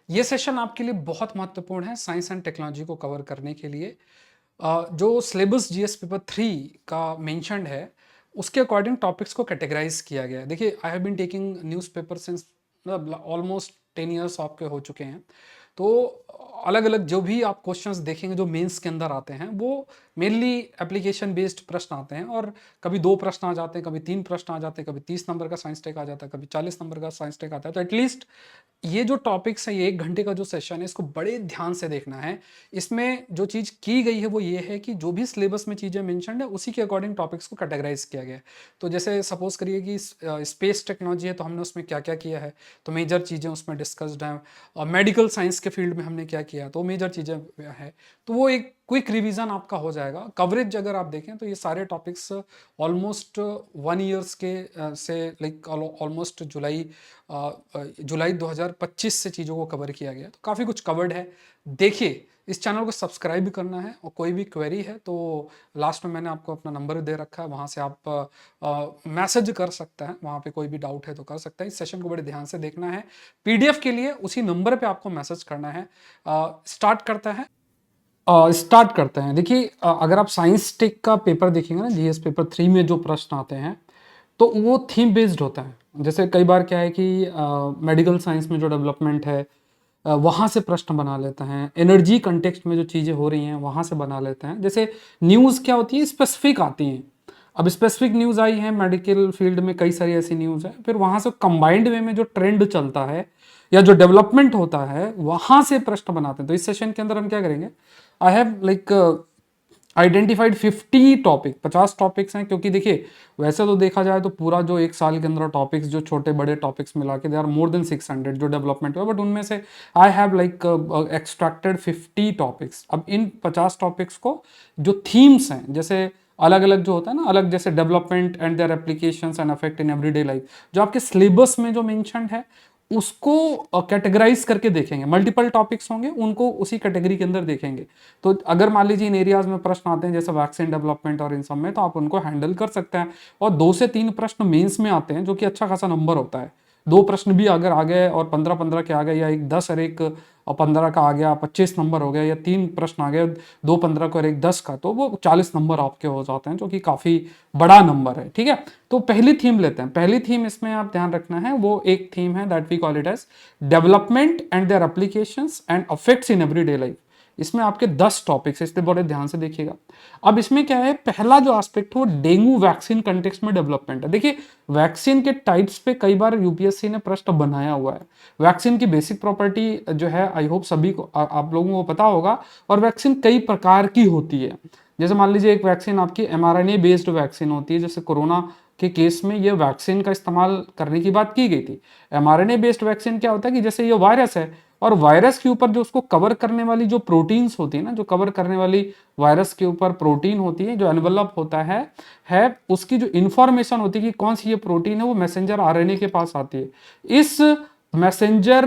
ये सेशन आपके लिए बहुत महत्वपूर्ण है साइंस एंड टेक्नोलॉजी को कवर करने के लिए। जो सिलेबस जीएस पेपर 3 का मेंशन्ड है उसके अकॉर्डिंग टॉपिक्स को कैटेगराइज किया गया है। देखिए, I have been taking newspaper since मतलब ऑलमोस्ट 10 ईयर्स आपके हो चुके हैं। तो अलग अलग जो भी आप क्वेश्चंस देखेंगे जो मेंस के अंदर आते हैं वो मेनली एप्लीकेशन बेस्ड प्रश्न आते हैं, और कभी 2 प्रश्न आ जाते हैं, कभी 3 प्रश्न आ जाते हैं, कभी 30 नंबर का साइंस टेक आ जाता है, कभी 40 नंबर का साइंस टेक आता है। तो एटलीस्ट ये जो टॉपिक्स है, ये 1 घंटे का जो सेशन है, इसको बड़े ध्यान से देखना है। इसमें जो चीज़ की गई है वो ये है कि जो भी सिलेबस में चीज़ें मेंशन्ड है उसी के अकॉर्डिंग टॉपिक्स को कैटेगराइज किया गया है। तो जैसे सपोज करिए कि स्पेस टेक्नोलॉजी है, तो हमने उसमें क्या क्या किया है, तो मेजर चीज़ें उसमें डिस्कस्ड हैं। और मेडिकल साइंस के फील्ड में हमने क्या किया, तो मेजर चीज़ें हैं। तो वो एक क्विक रिवीजन आपका हो जाएगा। कवरेज अगर आप देखें तो ये सारे टॉपिक्स ऑलमोस्ट 1 ईयर्स के से लाइक ऑलमोस्ट जुलाई 2025 से चीज़ों को कवर किया गया, तो काफ़ी कुछ कवर्ड है। देखिए, इस चैनल को सब्सक्राइब भी करना है, और कोई भी क्वेरी है तो लास्ट में मैंने आपको अपना नंबर दे रखा है, वहाँ से आप मैसेज कर सकते हैं, वहाँ पे कोई भी डाउट है तो कर सकते हैं। इस सेशन को बड़े ध्यान से देखना है। पीडीएफ के लिए उसी नंबर पे आपको मैसेज करना है। स्टार्ट करते हैं। देखिए, अगर आप साइंस टेक का पेपर देखेंगे ना, जीएस पेपर 3 में जो प्रश्न आते हैं तो वो थीम बेस्ड होता है। जैसे कई बार क्या है कि मेडिकल साइंस में जो डेवलपमेंट है वहाँ से प्रश्न बना लेते हैं, एनर्जी कंटेक्स्ट में जो चीज़ें हो रही हैं वहाँ से बना लेते हैं। जैसे न्यूज़ क्या होती है, स्पेसिफिक आती हैं। अब स्पेसिफिक न्यूज़ आई है, मेडिकल फील्ड में कई सारी ऐसी न्यूज़ है, फिर वहाँ से कंबाइंड वे में जो ट्रेंड चलता है या जो डेवलपमेंट होता है वहाँ से प्रश्न बनाते हैं। तो इस सेशन के अंदर हम क्या करेंगे, I have like identified 50 topics हैं। क्योंकि देखिए, वैसे तो देखा जाए तो पूरा जो एक साल के अंदर टॉपिक्स, जो छोटे बड़े टॉपिक्स मिला के दे आर मोर देन 600 जो डेवलपमेंट हुआ, बट उनमें से I have like extracted 50 topics. अब इन 50 टॉपिक्स को जो थीम्स हैं, जैसे अलग अलग जो होता है ना, अलग जैसे development and their applications and affect in everyday life, जो आपके सिलेबस में जो मेंशन है उसको कैटेगराइज करके देखेंगे। मल्टीपल टॉपिक्स होंगे, उनको उसी कैटेगरी के अंदर देखेंगे। तो अगर मान लीजिए इन एरियाज में प्रश्न आते हैं जैसे वैक्सीन डेवलपमेंट और इन सब में, तो आप उनको हैंडल कर सकते हैं। और 2 से 3 प्रश्न मेंस में आते हैं जो कि अच्छा खासा नंबर होता है। 2 प्रश्न भी अगर आ गए और 15-15 के आ गए, या एक 10 और एक और 15 का आ गया, 25 नंबर हो गया, या 3 प्रश्न आ गए 2 15 का और एक 10 का, तो वो 40 नंबर आपके हो जाते हैं, जो कि काफ़ी बड़ा नंबर है। ठीक है, तो पहली थीम लेते हैं। पहली थीम इसमें आप ध्यान रखना है, वो एक थीम है that we call it as development and their applications and affects in everyday life. इसमें आपके 10 टॉपिक्स, इसलिए बड़े ध्यान से देखिएगा। अब इसमें क्या है, पहला जो एस्पेक्ट है वो डेंगू वैक्सीन कंटेक्स्ट में डेवलपमेंट है। देखिए, वैक्सीन के टाइप्स पे कई बार यूपीएससी ने प्रश्न बनाया हुआ है। वैक्सीन की बेसिक प्रॉपर्टी जो है, आई होप सभी को आप लोगों को पता होगा। और वैक्सीन कई प्रकार की होती है। जैसे मान लीजिए एक वैक्सीन आपकी एमआरएनए बेस्ड वैक्सीन होती है, जैसे कोरोना के केस में ये वैक्सीन का इस्तेमाल करने की बात की गई थी। एमआरएनए बेस्ड वैक्सीन क्या होता है कि जैसे ये वायरस है, और वायरस के ऊपर जो उसको कवर करने वाली जो प्रोटीन्स होती है ना, जो कवर करने वाली वायरस के ऊपर प्रोटीन होती है, जो एनवेलप होता है उसकी जो इंफॉर्मेशन होती है कि कौन सी ये प्रोटीन है, वो मैसेंजर आरएनए के पास आती है। इस मैसेंजर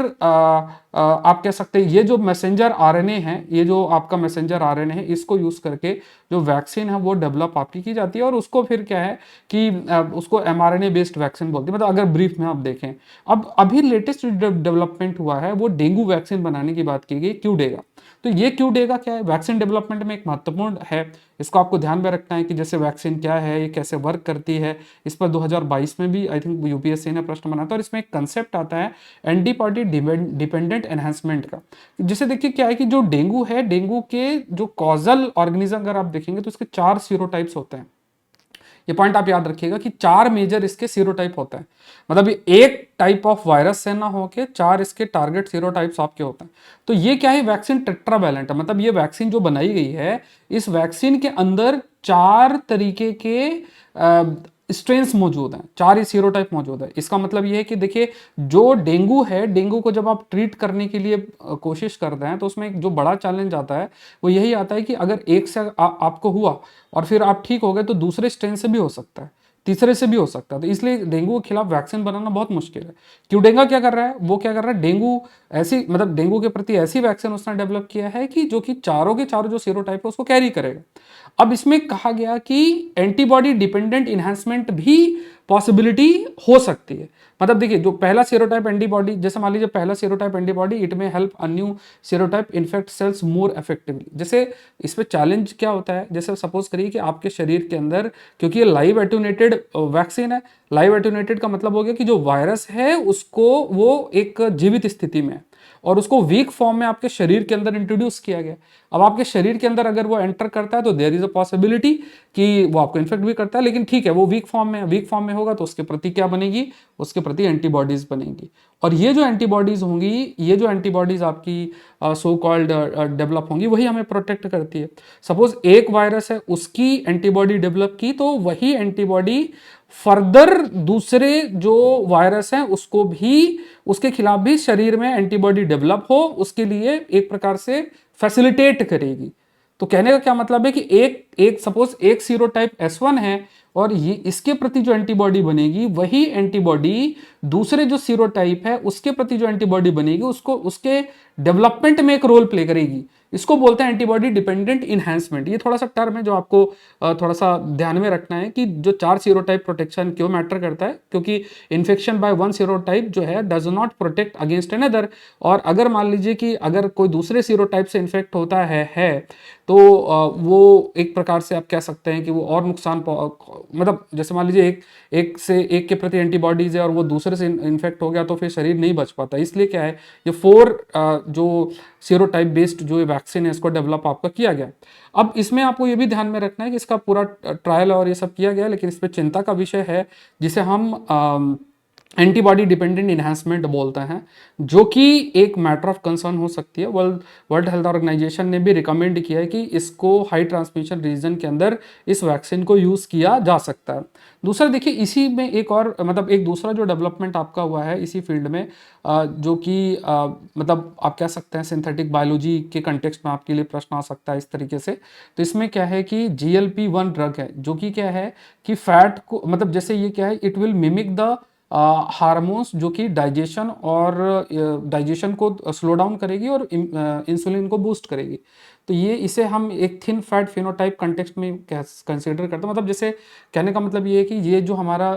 आप कह सकते हैं, ये जो मैसेंजर आरएनए है, ये जो आपका मैसेंजर आरएनए है, इसको यूज करके जो वैक्सीन है वो डेवलप आपकी की जाती है। और उसको फिर क्या है कि उसको एमआरएनए बेस्ड वैक्सीन बोलते हैं। मतलब अगर ब्रीफ में आप देखें, अब अभी लेटेस्ट डेवलपमेंट हुआ है वो डेंगू वैक्सीन बनाने की बात की गई, क्यूडेगा। तो ये क्यूडेगा क्या है, वैक्सीन डेवलपमेंट में एक महत्वपूर्ण है। इसको आपको ध्यान में रखना है कि जैसे वैक्सीन क्या है, ये कैसे वर्क करती है। इस पर 2022 में भी आई थिंक यूपीएससी ने प्रश्न बनाया था। और इसमें एक कंसेप्ट आता है एंटीबॉडी डिपेंडेंट एनहांसमेंट का। जिसे देखिए क्या है कि जो डेंगू है, डेंगू के जो कॉजल ऑर्गेनिज्म अगर आप देखेंगे तो इसके 4 सीरोटाइप्स होते हैं। ये पॉइंट आप याद रखिएगा कि 4 मेजर इसके सीरोटाइप होते हैं। मतलब एक टाइप ऑफ वायरस से ना होके 4 इसके टारगेट सीरोटाइप्स आपके होते हैं। तो ये क्या है, वैक्सीन टेट्रावैलेंट है। मतलब ये वैक्सीन जो बनाई गई है, इस वैक्सीन के अंदर 4 तरीके के स्ट्रेन्स मौजूद हैं, 4 ही सीरोटाइप मौजूद है। इसका मतलब ये है कि देखिए, जो डेंगू है, डेंगू को जब आप ट्रीट करने के लिए कोशिश करते हैं तो उसमें एक जो बड़ा चैलेंज आता है वो यही आता है कि अगर एक से आपको हुआ और फिर आप ठीक हो गए, तो दूसरे स्ट्रेन से भी हो सकता है, तीसरे से भी हो सकता है। तो इसलिए डेंगू के खिलाफ वैक्सीन बनाना बहुत मुश्किल है। क्यूडेंगा क्या कर रहा है, वो क्या कर रहा है, डेंगू ऐसी मतलब डेंगू के प्रति ऐसी वैक्सीन उसने डेवलप किया है कि जो कि चारों के चारों जो सीरोटाइप है उसको कैरी करेगा। अब इसमें कहा गया कि एंटीबॉडी डिपेंडेंट इन्हांसमेंट भी पॉसिबिलिटी हो सकती है। मतलब देखिए जो पहला सीरोटाइप एंटीबॉडी, जैसे मान लीजिए पहला सीरोटाइप एंटीबॉडी, इट में help a new serotype infect cells more effectively. जैसे इस पे चैलेंज क्या होता है, जैसे सपोज करिए कि आपके शरीर के अंदर, क्योंकि ये लाइव एट्यूनेटेड वैक्सीन है, लाइव एट्यूनेटेड का मतलब हो गया कि जो वायरस है उसको वो एक जीवित स्थिति में है और उसको वीक फॉर्म में आपके शरीर के अंदर इंट्रोड्यूस किया गया। अब आपके शरीर के अंदर अगर वो एंटर करता है तो देयर इज अ पॉसिबिलिटी कि वो आपको इन्फेक्ट भी करता है, लेकिन ठीक है वो वीक फॉर्म में, वीक फॉर्म में होगा तो उसके प्रति क्या बनेगी, उसके प्रति एंटीबॉडीज बनेगी। और ये जो एंटीबॉडीज होंगी, ये जो एंटीबॉडीज आपकी सो कॉल्ड डेवलप होंगी, वही हमें प्रोटेक्ट करती है। सपोज एक वायरस है, उसकी एंटीबॉडी डेवलप की तो वही एंटीबॉडी फर्दर दूसरे जो वायरस हैं उसको भी, उसके खिलाफ भी शरीर में एंटीबॉडी डेवलप हो उसके लिए एक प्रकार से फैसिलिटेट करेगी। तो कहने का क्या मतलब है कि एक एक सपोज एक सीरोटाइप S1 है और ये इसके प्रति जो एंटीबॉडी बनेगी वही एंटीबॉडी दूसरे जो सीरोटाइप है उसके प्रति जो एंटीबॉडी बनेगी उसको, उसके डेवलपमेंट में एक रोल प्ले करेगी। इसको बोलते हैं एंटीबॉडी डिपेंडेंट इनहैंसमेंट। ये थोड़ा सा टर्म है जो आपको थोड़ा सा ध्यान में रखना है कि जो 4 सीरोटाइप प्रोटेक्शन क्यों मैटर करता है, क्योंकि इन्फेक्शन बाय वन सीरोटाइप जो है does not protect against another. और अगर मान लीजिए कि अगर कोई दूसरे सीरोटाइप से इन्फेक्ट होता है तो वो एक प्रकार से आप कह सकते हैं कि वो और नुकसान, मतलब जैसे मान लीजिए एक से एक के प्रति एंटीबॉडीज है और वो दूसरे से इन्फेक्ट हो गया तो फिर शरीर नहीं बच पाता। इसलिए क्या है, ये 4 जो सीरोटाइप बेस्ड जो वैक्सीन है इसको डेवलप आपका किया गया। अब इसमें आपको ये भी ध्यान में रखना है कि इसका पूरा ट्रायल और ये सब किया गया, लेकिन इस पर चिंता का विषय है जिसे हम एंटीबॉडी डिपेंडेंट इन्हांसमेंट बोलते हैं, जो कि एक मैटर ऑफ कंसर्न हो सकती है। वर्ल्ड हेल्थ ऑर्गेनाइजेशन ने भी रिकमेंड किया है कि इसको हाई ट्रांसमिशन रीजन के अंदर इस वैक्सीन को यूज़ किया जा सकता है। दूसरा देखिए इसी में एक और मतलब एक दूसरा जो डेवलपमेंट आपका हुआ है इसी फील्ड में, जो कि मतलब आप कह सकते हैं सिंथेटिक बायोलॉजी के कंटेक्स्ट में आपके लिए प्रश्न आ सकता है इस तरीके से। तो इसमें क्या है कि GLP-1 ड्रग है जो कि क्या है कि फैट को, मतलब जैसे ये क्या है, it will mimic the hormones जो कि डाइजेशन और डाइजेशन को स्लो डाउन करेगी और इंसुलिन को बूस्ट करेगी। तो ये इसे हम एक थिन फैट फिनोटाइप कंटेक्स्ट में कंसीडर करते हैं। मतलब जैसे कहने का मतलब ये है कि ये जो हमारा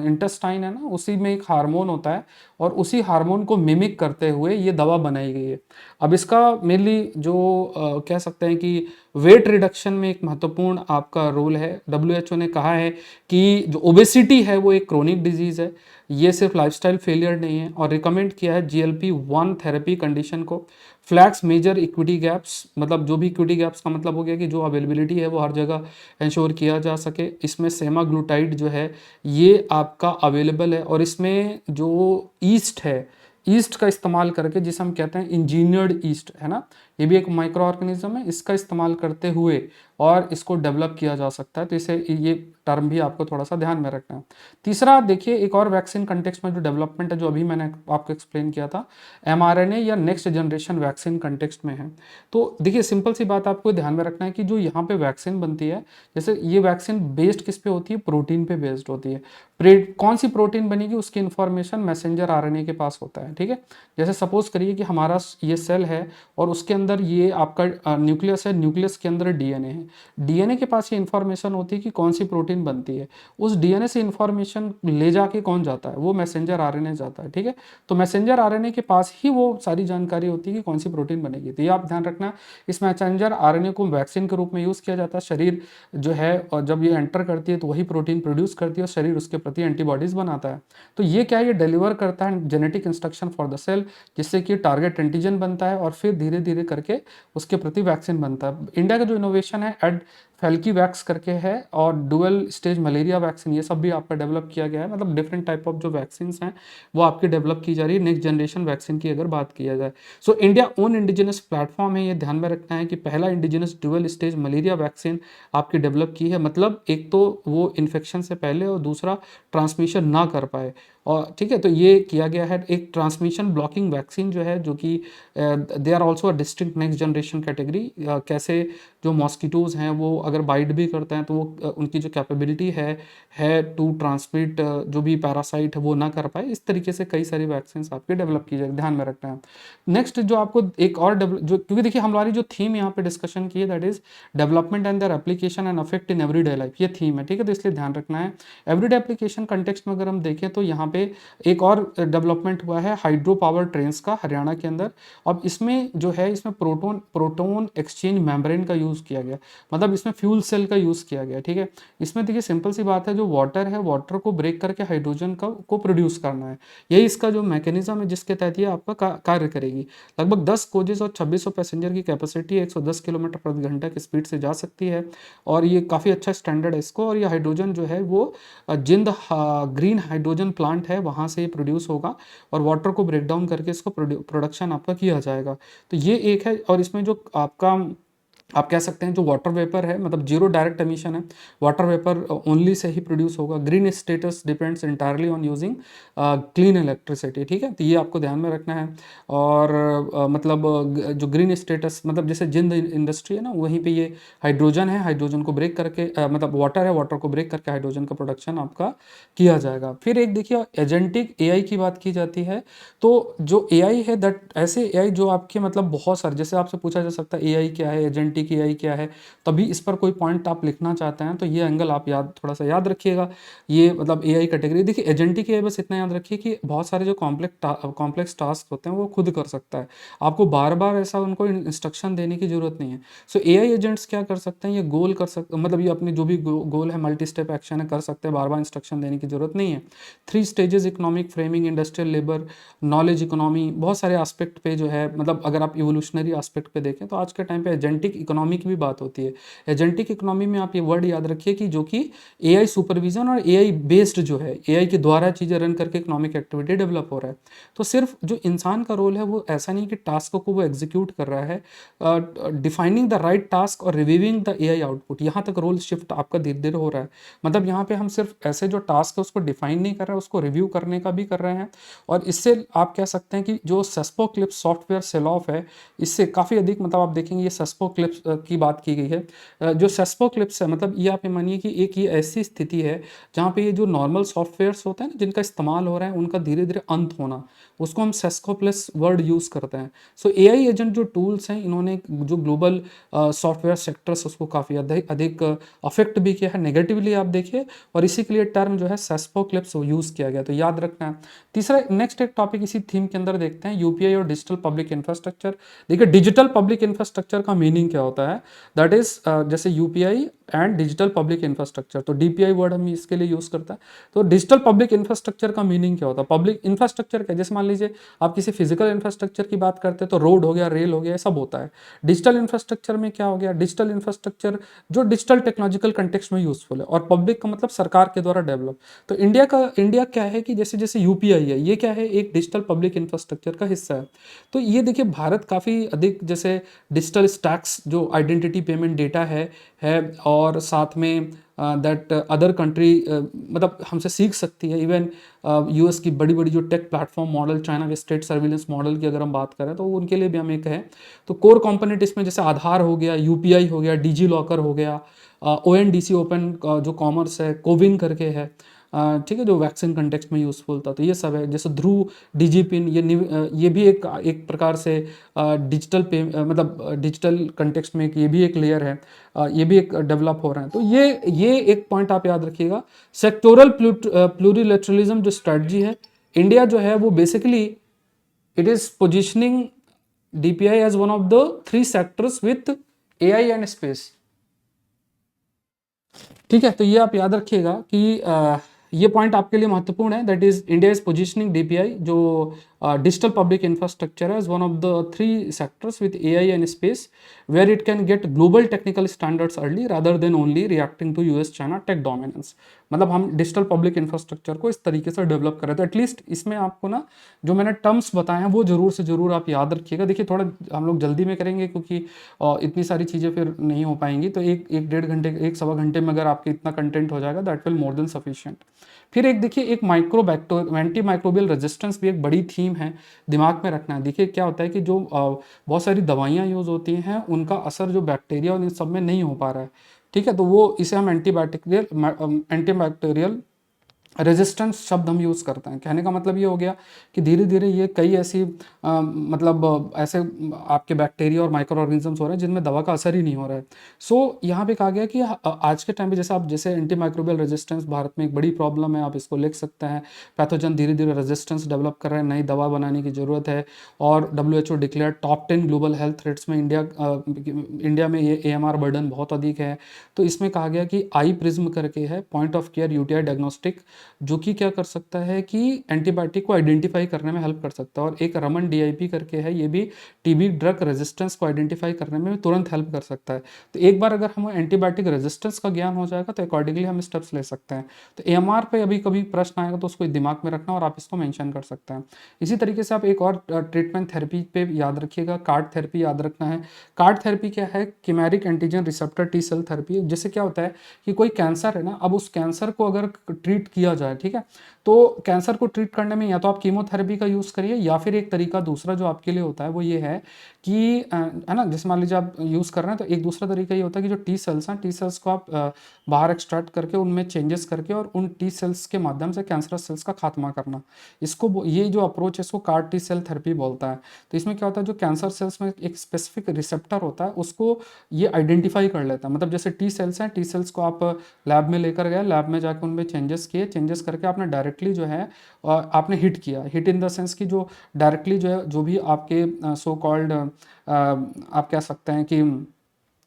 इंटेस्टाइन है ना, उसी में एक हार्मोन होता है और उसी हार्मोन को मिमिक करते हुए ये दवा बनाई गई है। अब इसका मेनली जो कह सकते हैं कि वेट रिडक्शन में एक महत्वपूर्ण आपका रोल है। WHO ने कहा है कि जो ओबेसिटी है वो एक क्रोनिक डिजीज़ है, ये सिर्फ लाइफस्टाइल फेलियर नहीं है, और रिकमेंड किया है GLP-1 थेरेपी कंडीशन को। फ्लैक्स मेजर इक्विटी गैप्स, मतलब जो भी इक्विटी गैप्स का मतलब हो गया कि जो अवेलेबिलिटी है वो हर जगह इंश्योर किया जा सके। इसमें सेमाग्लूटाइड जो है ये आपका अवेलेबल है, और इसमें जो ईस्ट है, ईस्ट का इस्तेमाल करके, जिसे हम कहते हैं इंजीनियर्ड ईस्ट है ना, ये भी एक माइक्रो ऑर्गेनिज्म है, इसका इस्तेमाल करते हुए और इसको डेवलप किया जा सकता है। तो इसे ये टर्म भी आपको थोड़ा सा ध्यान में रखना है। तीसरा देखिए एक और वैक्सीन कंटेक्स्ट में जो डेवलपमेंट है जो अभी मैंने आपको एक्सप्लेन किया था, mRNA या नेक्स्ट जनरेशन वैक्सीन कंटेक्स्ट में है। तो देखिए सिंपल सी बात आपको ध्यान में रखना है कि जो यहाँ पे वैक्सीन बनती है, जैसे ये वैक्सीन बेस्ड किस पे होती है, प्रोटीन पे बेस्ड होती है। कौन सी प्रोटीन बनेगी उसकी इन्फॉर्मेशन मैसेंजर RNA के पास होता है, ठीक है। जैसे सपोज करिए कि हमारा ये सेल है और उसके अंदर ये आपका न्यूक्लियस है, न्यूक्लियस के अंदर DNA है, DNA के पास ये इन्फॉर्मेशन होती है कि कौन सी प्रोटीन बनती है। उस DNA से इन्फॉर्मेशन ले जाके कौन जाता है, वो मैसेंजर RNA जाता है, ठीक है। तो मैसेंजर RNA के पास ही वो सारी जानकारी होती है कि कौन सी प्रोटीन बनेगी। तो ये आप ध्यान रखना, इस मैसेंजर RNA को वैक्सीन के रूप में यूज़ किया जाता है। शरीर जो है और जब ये एंटर करती है तो वही प्रोटीन प्रोड्यूस करती है और शरीर उसके प्रति एंटीबॉडीज बनाता है। तो ये क्या है, ये डिलीवर करता है genetic instruction for the cell, जिससे कि टारगेट एंटीजन बनता है और फिर धीरे धीरे करके उसके प्रति वैक्सीन बनता है। इंडिया का जो इनोवेशन है एड फैल्की वैक्स करके है, और डुअल स्टेज मलेरिया वैक्सीन, ये सब भी आपका डेवलप किया गया है। मतलब डिफरेंट टाइप ऑफ जो वैक्सीन हैं वो आपकी डेवलप की जा रही है नेक्स्ट जनरेशन वैक्सीन की अगर बात किया जाए। So India own indigenous platform है, ये ध्यान में रखना है कि पहला indigenous dual stage malaria vaccine आपकी डेवलप की है। मतलब एक तो वो इन्फेक्शन से पहले और दूसरा ट्रांसमिशन ना कर पाए, और ठीक है, तो ये किया गया है। एक ट्रांसमिशन ब्लॉकिंग वैक्सीन जो है, जो कि they are also a distinct next generation category. कैसे जो मॉस्किटोज़ हैं वो अगर बाइट भी करते हैं तो वो उनकी जो कैपेबिलिटी है टू ट्रांसमिट जो भी पैरासाइट है वो ना कर पाए, इस तरीके से कई सारी वैक्सीन आपके डेवलप की जाए, ध्यान में रखना है। नेक्स्ट जो आपको एक और जो, क्योंकि देखिए हमारी जो थीम यहाँ पे डिस्कशन की है that is development and their application and affect in everyday life, ये थीम है, ठीक है, तो इसलिए ध्यान रखना है। एवरीडे एप्लीकेशन कंटेक्स्ट में अगर हम देखें तो यहाँ पे एक और डेवलपमेंट हुआ है हाइड्रो पावर ट्रेन्स का हरियाणा के अंदर। अब इसमें जो है इसमें प्रोटोन एक्सचेंज मेम्ब्रेन का यूज़ किया गया, मतलब इसमें फ्यूल सेल का यूज़ किया गया, ठीक है। इसमें देखिए सिंपल सी बात है, जो वाटर है वाटर को ब्रेक करके हाइड्रोजन को प्रोड्यूस करना है, यही इसका जो मैकेनिज्म है जिसके तहत ये आपका कार्य करेगी। लगभग 10 कोचेज और 2600 पैसेंजर की कैपेसिटी है, 110 किलोमीटर प्रति घंटा की स्पीड से जा सकती है, और ये काफ़ी अच्छा स्टैंडर्ड है इसको। और ये हाइड्रोजन जो है वो जिंद ग्रीन हाइड्रोजन प्लांट है वहाँ से ये प्रोड्यूस होगा, और वाटर को ब्रेक डाउन करके इसको प्रोडक्शन आपका किया जाएगा। तो ये एक है। और इसमें जो आपका आप कह सकते हैं जो वाटर वेपर है, मतलब जीरो डायरेक्ट एमिशन है, वाटर वेपर ओनली से ही प्रोड्यूस होगा। Green status depends entirely on using clean electricity, ठीक है, तो ये आपको ध्यान में रखना है। और मतलब जो ग्रीन स्टेटस मतलब जैसे जिंद इंडस्ट्री है ना, वहीं पे ये हाइड्रोजन है, हाइड्रोजन को ब्रेक करके मतलब वाटर है, वाटर को ब्रेक करके हाइड्रोजन का प्रोडक्शन आपका किया जाएगा। फिर एक देखिए एजेंटिक एआई की बात की जाती है, तो जो एआई है दैट ऐसे एआई जो आपके मतलब बहुत सारे, जैसे आपसे पूछा जा सकता है एआई क्या है, एजेंटिक एआई क्या है, तभी इस पर कोई पॉइंट आप लिखना चाहते हैं तो ये एंगल आप थोड़ा सा याद रखिएगा। ये मतलब एआई कैटेगरी, देखिए एजेंटिक एआई बस इतना याद रखिए कि बहुत सारे जो कॉम्प्लेक्स टास्क होते हैं वो खुद कर सकता है, आपको बार बार ऐसा उनको इंस्ट्रक्शन देने की जरूरत नहीं है। सो एआई एजेंट्स क्या कर सकते हैं, ये गोल कर सकते, मतलब ये अपनी जो भी गोल है मल्टी स्टेप एक्शन है कर सकते हैं, बार बार इंस्ट्रक्शन देने की जरूरत नहीं है। 3 stages economic framing, industrial labour, knowledge economy, बहुत सारे एस्पेक्ट पे जो है, मतलब अगर आप इवोल्यूशनरी एस्पेक्ट पे देखें तो आज के टाइम पे एजेंटिक इकोनॉमी की भी बात होती है। एजेंटिक इकोनॉमी में आप ये वर्ड याद रखिए कि जो कि एआई सुपरविजन और एआई बेस्ड जो है, एआई के द्वारा चीज़ें रन करके इकोनॉमिक एक्टिविटी डेवलप हो रहा है। तो सिर्फ जो इंसान का रोल है वो ऐसा नहीं कि टास्क को वो एग्जीक्यूट कर रहा है, डिफाइनिंग द राइट टास्क और रिव्यूइंग द एआई आउटपुट, यहाँ तक रोल शिफ्ट आपका धीरे धीरे हो रहा है। मतलब यहाँ पे हम सिर्फ ऐसे जो टास्क है उसको डिफाइन नहीं कर रहे हैं, उसको रिव्यू करने का भी कर रहे हैं। और इससे आप कह सकते हैं कि जो सेस्पो क्लिप्स सॉफ्टवेयर सेल ऑफ है, इससे काफ़ी अधिक, मतलब आप देखेंगे ये सेस्पो क्लिप्स की बात की गई है। जो सेस्पो क्लिप्स है, मतलब ये आप ये मानिए कि एक ये ऐसी स्थिति है जहाँ पे ये जो नॉर्मल सॉफ्टवेयर्स होते हैं ना जिनका इस्तेमाल हो रहा है उनका धीरे धीरे अंत होना, उसको हम सेस्को प्लस वर्ड यूज़ करते हैं। सो एआई एजेंट जो टूल्स हैं इन्होंने जो ग्लोबल सॉफ्टवेयर सेक्टर्स उसको काफ़ी अधिक अफेक्ट भी किया है नेगेटिवली, आप देखिए, और इसी के लिए टर्म जो है सेस्पो क्लिप्स यूज़ किया गया, तो याद रखना है। तीसरा नेक्स्ट एक टॉपिक इसी थीम के अंदर देखते हैं, यूपीआई और डिजिटल पब्लिक इंफ्रास्ट्रक्चर। देखिए डिजिटल पब्लिक इंफ्रास्ट्रक्चर का मीनिंग क्या होता है, दैट इज जैसे UPI and digital public infrastructure, तो डीपीआई वर्ड हम इसके लिए यूज करता है। तो डिजिटल पब्लिक इंफ्रास्ट्रक्चर का मीनिंग क्या होता है, पब्लिक इंफ्रास्ट्रक्चर क्या, जैसे मान लीजिए आप किसी फिजिकल इंफ्रास्ट्रक्चर की बात करते हैं तो रोड हो गया, रेल हो गया, ये सब होता है। डिजिटल इंफ्रास्ट्रक्चर में क्या हो गया, डिजिटल इंफ्रास्ट्रक्चर जो डिजिटल टेक्नोलॉजिकल कंटेक्स्ट में यूजफुल है, और पब्लिक का मतलब सरकार के द्वारा डेवलप। तो इंडिया क्या है कि जैसे जैसे यूपीआई है, ये क्या है, एक डिजिटल पब्लिक इंफ्रास्ट्रक्चर का हिस्सा है। तो ये देखिए भारत काफ़ी अधिक जैसे डिजिटल स्टैक्स जो आइडेंटिटी पेमेंट डेटा है और साथ में दैट अदर कंट्री मतलब हमसे सीख सकती है। इवन यूएस की बड़ी बड़ी जो टेक प्लेटफॉर्म मॉडल, चाइना के स्टेट सर्विलेंस मॉडल की अगर हम बात करें तो उनके लिए भी हम एक कहें तो कोर कंपोनेंट इसमें जैसे आधार हो गया, यूपीआई हो गया, डिजी लॉकर हो गया, ओएनडीसी ओपन जो कॉमर्स है, कोविन करके है, ठीक है, जो वैक्सीन कंटेक्स्ट में यूज़फुल था, तो ये सब है। जैसे ध्रुव, डिजिपिन, ये भी एक प्रकार से डिजिटल पे मतलब डिजिटल कंटेक्स्ट में ये भी एक लेयर है, ये भी एक डेवलप हो रहा है। तो ये एक पॉइंट आप याद रखिएगा। सेक्टोरल प्लूरिलेटरलिज्म जो स्ट्रेटजी है, इंडिया जो है वो basically it is positioning DPI as one of the 3 sectors with AI and space, ठीक है। तो ये आप याद रखिएगा कि ये पॉइंट आपके लिए महत्वपूर्ण है, that is India is positioning DPI जो digital public infrastructure as one of the three sectors with AI and space where it can get global technical standards early rather than only reacting to US China tech dominance. मतलब हम digital public infrastructure को इस तरीके से develop करें। तो at least इसमें आपको ना जो मैंने टर्म्स बताए हैं वो जरूर से जरूर आप याद रखिएगा। देखिए थोड़ा हम लोग जल्दी में करेंगे क्योंकि इतनी सारी चीज़ें फिर नहीं हो पाएंगी, तो एक डेढ़ घंटे, एक सवा घंटे में अगर आपके इतना कंटेंट हो जाएगा that will more than sufficient. फिर एक देखिए एक एंटी माइक्रोबियल रेजिस्टेंस भी एक बड़ी थीम है, दिमाग में रखना है। देखिए क्या होता है कि जो बहुत सारी दवाइयाँ यूज़ होती हैं उनका असर जो बैक्टीरिया और इन सब में नहीं हो पा रहा है, ठीक है, तो वो इसे हम एंटी बैक्टीरियल रेजिस्टेंस शब्द हम यूज़ करते हैं। कहने का मतलब ये हो गया कि धीरे धीरे ये कई ऐसी ऐसे आपके बैक्टीरिया और माइक्रो ऑर्गेनिजम्स हो रहे हैं जिनमें दवा का असर ही नहीं हो रहा है। सो यहाँ पे कहा गया कि आज के टाइम पे जैसे एंटी माइक्रोबियल रेजिस्टेंस भारत में एक बड़ी प्रॉब्लम है, आप इसको लिख सकते हैं। पैथोजन धीरे धीरे रेजिस्टेंस डेवलप कर रहे हैं, नई दवा बनाने की जरूरत है। और WHO declare top 10 global health threats में इंडिया में ये AMR बर्डन बहुत अधिक है। तो इसमें कहा गया कि आई प्रिज्म करके है, point of care UTI diagnostic, जो कि क्या कर सकता है कि एंटीबायोटिक को आइडेंटिफाई करने में हेल्प कर सकता है। और एक रमन DIP करके है, ये भी टीबी ड्रग रेजिस्टेंस को आइडेंटिफाई करने में तुरंत हेल्प कर सकता है। तो एक बार अगर हमें एंटीबायोटिक रेजिस्टेंस का ज्ञान हो जाएगा तो अकॉर्डिंगली हम स्टेप्स ले सकते हैं। तो AMR पे अभी कभी प्रश्न आएगा तो उसको दिमाग में रखना और आप इसको मेंशन कर सकते हैं। इसी तरीके से आप एक और ट्रीटमेंट थेरेपी पे याद रखिएगा, कार्ड थेरेपी याद रखना है। कार्ड थेरेपी क्या है? Chimeric antigen receptor T cell therapy. जिससे क्या होता है कि कोई कैंसर है ना, अब उस कैंसर को अगर ट्रीट किया जाए, ठीक है, तो कैंसर को ट्रीट करने में या तो आप कीमोथेरेपी का यूज़ करिए या फिर एक तरीका दूसरा जो आपके लिए होता है वो ये है कि है ना, जैसे मान लीजिए आप यूज़ कर रहे हैं तो एक दूसरा तरीका ये होता है कि जो टी सेल्स हैं, टी सेल्स को आप बाहर एक्सट्रैक्ट करके उनमें चेंजेस करके और उन टी सेल्स के माध्यम से कैंसरस सेल्स का खात्मा करना। ये जो अप्रोच है इसको कार टी सेल थेरेपी बोलता है। तो इसमें क्या होता है, जो कैंसर सेल्स में एक स्पेसिफिक रिसेप्टर होता है उसको ये आइडेंटिफाई कर लेता है। मतलब जैसे टी सेल्स हैं, टी सेल्स को आप लैब में लेकर गए, लैब में जाकर उनमें चेंजेस किए, चेंजेस करके आपने डायरेक्टली जो है आपने हिट किया। हिट इन द सेंस कि जो डायरेक्टली जो है जो भी आपके सो कॉल्ड आप कह सकते हैं कि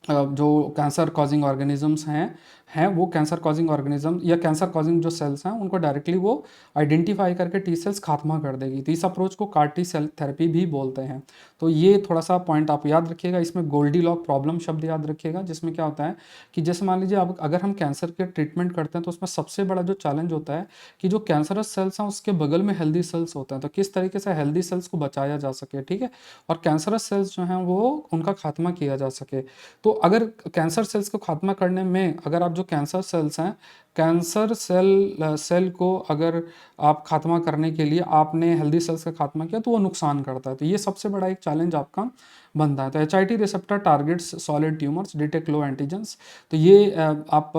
जो कैंसर कॉजिंग ऑर्गेनिजम्स हैं वो कैंसर कॉजिंग ऑर्गेनिज्म या कैंसर कॉजिंग जो सेल्स हैं उनको डायरेक्टली वो आइडेंटिफाई करके टी सेल्स खात्मा कर देगी। तो इस अप्रोच को कार टी सेल थेरेपी भी बोलते हैं। तो ये थोड़ा सा पॉइंट आप याद रखिएगा। इसमें गोल्डी लॉक प्रॉब्लम शब्द याद रखिएगा, जिसमें क्या होता है कि जैसे मान लीजिए अब अगर हम कैंसर के ट्रीटमेंट करते हैं तो उसमें सबसे बड़ा जो चैलेंज होता है कि जो कैंसरस सेल्स हैं उसके बगल में हेल्दी सेल्स होते हैं, तो किस तरीके से हेल्दी सेल्स को बचाया जा सके, ठीक है, और कैंसरस सेल्स जो हैं वो उनका खात्मा किया जा सके। तो अगर कैंसर सेल्स को खात्मा करने में अगर आप जो कैंसर सेल्स हैं, कैंसर सेल को अगर आप खात्मा करने के लिए आपने हेल्दी सेल्स का खात्मा किया तो वो नुकसान करता है। तो ये सबसे बड़ा एक चैलेंज आपका बनता है। तो HIT receptor targets solid tumours, detect low antigens. तो ये आप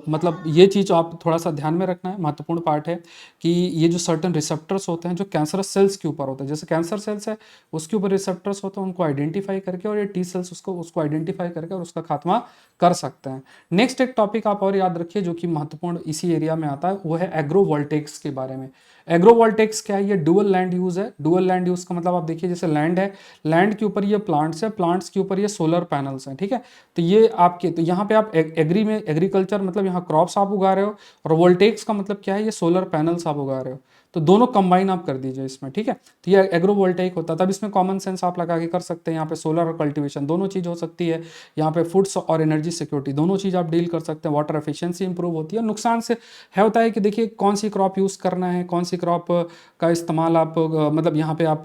मतलब ये चीज़ आप थोड़ा सा ध्यान में रखना है, महत्वपूर्ण पार्ट है कि ये जो सर्टन रिसेप्टर्स होते हैं जो कैंसरस सेल्स के ऊपर होते हैं, जैसे कैंसर सेल्स है उसके ऊपर रिसेप्टर्स होते हैं, उनको आइडेंटिफाई करके और ये टी सेल्स उसको आइडेंटिफाई करके और उसका खात्मा कर सकते हैं। नेक्स्ट एक टॉपिक आप और याद रखिए जो कि महत्वपूर्ण इसी एरिया में आता है, वो है एग्रोवोल्टेक्स के बारे में। एग्रोवोल्टेक्स क्या है? ये डुअल लैंड यूज है। डुअल लैंड यूज का मतलब आप देखिए जैसे लैंड है, लैंड के ऊपर ये प्लांट्स है, प्लांट्स के ऊपर ये सोलर पैनल्स हैं, ठीक है। तो ये आपके, तो यहाँ पे आप एग्रीकल्चर मतलब यहाँ क्रॉप्स आप उगा रहे हो, और वोल्टेक्स का मतलब क्या है? ये सोलर पैनल्स आप उगा रहे हो। तो दोनों कंबाइन आप कर दीजिए इसमें, ठीक है। तो ये एग्रोवोल्टेइक होता है। तब इसमें कॉमन सेंस आप लगा के कर सकते हैं। यहाँ पे सोलर और कल्टीवेशन दोनों चीज़ हो सकती है। यहाँ पे फूड्स और एनर्जी सिक्योरिटी दोनों चीज़ आप डील कर सकते हैं। वाटर एफिशिएंसी इंप्रूव होती है। नुकसान से है होता है कि देखिए कौन सी क्रॉप यूज़ करना है, कौन सी क्रॉप का इस्तेमाल आप मतलब यहाँ पे आप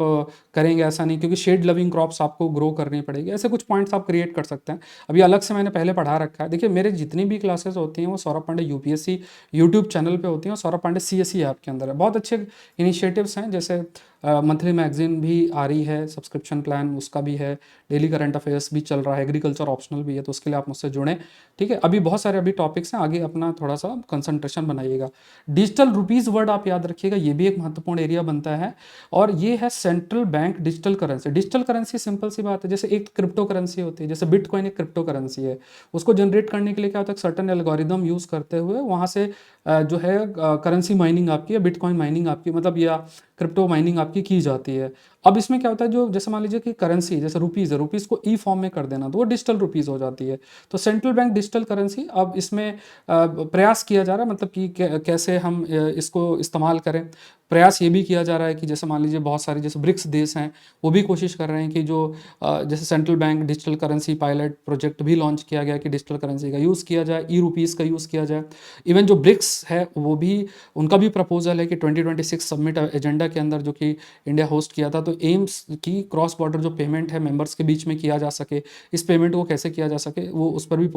करेंगे, ऐसा नहीं, क्योंकि शेड लविंग क्रॉप्स आपको ग्रो करनी पड़ेगी। ऐसे कुछ पॉइंट्स आप क्रिएट कर सकते हैं। अभी अलग से मैंने पहले पढ़ा रखा है। देखिए मेरे जितनी भी क्लासेस होती हैं वो Saurabh Pandey UPSC YouTube channel पे होती हैं और सौरभ पांडे CSE ऐप के अंदर है। बहुत अच्छे इनिशिएटिव्स हैं, जैसे मंथली मैगजीन भी आ रही है, सब्सक्रिप्शन प्लान उसका भी है, डेली करंट अफेयर्स भी चल रहा है, एग्रीकल्चर ऑप्शनल भी है, तो उसके लिए आप मुझसे जुड़ें, ठीक है। अभी बहुत सारे अभी टॉपिक्स हैं, आगे अपना थोड़ा सा कंसंट्रेशन बनाइएगा। डिजिटल रुपीज़ वर्ड आप याद रखिएगा, ये भी एक महत्वपूर्ण एरिया बनता है, और ये है central bank digital currency. Digital currency simple सी बात है, जैसे एक क्रिप्टो करेंसी होती है, जैसे बिटकॉइन एक क्रिप्टो करेंसी है। उसको जनरेट करने के लिए क्या होता है, सर्टन एल्गोरिदम यूज़ करते हुए वहाँ से जो है करेंसी माइनिंग आपकी या बिटकॉइन माइनिंग आपकी, मतलब या क्रिप्टो माइनिंग आपकी की जाती है। अब इसमें क्या होता है, जो जैसे मान लीजिए कि करेंसी जैसे रुपीज़ है, रुपीज़ को ई फॉर्म में कर देना तो वो डिजिटल रुपीज़ हो जाती है। तो सेंट्रल बैंक डिजिटल करेंसी अब इसमें प्रयास किया जा रहा है, मतलब कि कैसे हम इसको इस्तेमाल करें। प्रयास ये भी किया जा रहा है कि जैसे मान लीजिए बहुत सारे जैसे ब्रिक्स देश हैं, वो भी कोशिश कर रहे हैं कि जो जैसे central bank digital currency pilot project भी लॉन्च किया गया कि डिजिटल करेंसी का यूज़ किया जाए, ई रुपीज़ का यूज़ किया जाए। इवन जो ब्रिक्स है वो भी, उनका भी प्रपोजल है कि 2026 समिट एजेंडा के अंदर जो कि इंडिया होस्ट किया था, तो एम्स की क्रॉस बॉर्डर जो पेमेंट है मेंबर्स के बीच में किया जा सके, इस पेमेंट को कैसे किया जा सके वो उस पर भी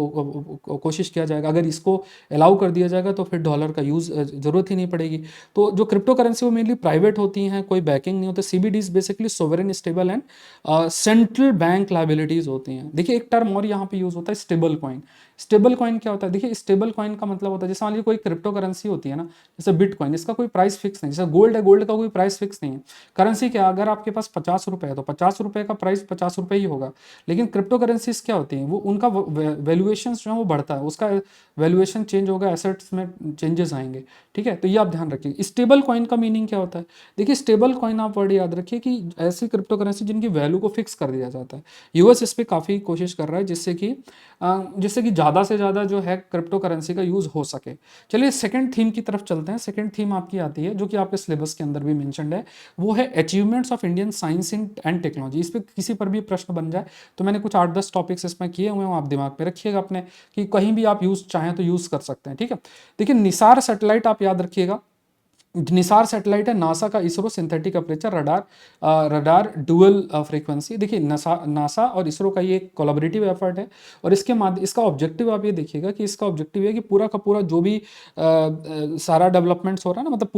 कोशिश किया जाएगा। अगर इसको अलाउ कर दिया जाएगा तो फिर डॉलर का यूज़ ज़रूरत ही नहीं पड़ेगी। तो जो क्रिप्टो करेंसी वो मेनली प्राइवेट होती हैं, कोई बैकिंग नहीं होता। CBDCs basically sovereign stable and central bank liabilities होती हैं। देखिए एक टर्म और यहाँ पे यूज होता है, स्टेबल कॉइन। स्टेबल कॉइन क्या होता है, देखिए स्टेबल कॉइन का मतलब होता है जैसे मान लीजिए कोई क्रिप्टो करेंसी होती है ना, जैसे बिटकॉइन, इसका कोई प्राइस फिक्स नहीं। जैसे गोल्ड है, गोल्ड का कोई प्राइस फिक्स नहीं है। करेंसी क्या, अगर आपके पास 50 रुपये है तो 50 रुपये का प्राइस 50 रुपये ही होगा। लेकिन क्रिप्टो करेंसीज क्या होती हैं, वो उनका वैल्यूएशन जो है वो बढ़ता है, उसका वैल्यूएशन चेंज होगा, एसेट्स में चेंजेस आएंगे। ठीक है, तो ये आप ध्यान रखिए। स्टेबल कॉइन का मीनिंग क्या होता है, देखिए स्टेबल कॉइन आप वर्ड याद रखिए कि ऐसी क्रिप्टो करेंसी जिनकी वैल्यू को फिक्स कर दिया जाता है। यूएस इस पर काफ़ी कोशिश कर रहा है जिससे कि ज़्यादा से ज़्यादा जो है क्रिप्टो करेंसी का यूज़ हो सके। चलिए सेकंड थीम की तरफ चलते हैं। सेकंड थीम आपकी आती है जो कि आपके सिलेबस के अंदर भी मेंशन्ड है, वो है achievements of Indian science and technology. इस पर किसी पर भी प्रश्न बन जाए तो मैंने कुछ 8-10 टॉपिक्स इसमें किए हुए हैं, आप दिमाग में रखिएगा अपने, कि कहीं भी आप यूज़ चाहें तो यूज़ कर सकते हैं। ठीक है, देखिए निसार सैटेलाइट आप याद रखिएगा। निसार सैटेलाइट है नासा का, ISRO synthetic aperture radar radar dual frequency. देखिए नासा और इसरो का ये कोलैबोरेटिव एफर्ट है, और इसका ऑब्जेक्टिव आप ये देखिएगा कि इसका ऑब्जेक्टिव है कि पूरा का पूरा जो भी सारा डेवलपमेंट्स हो रहा है ना, मतलब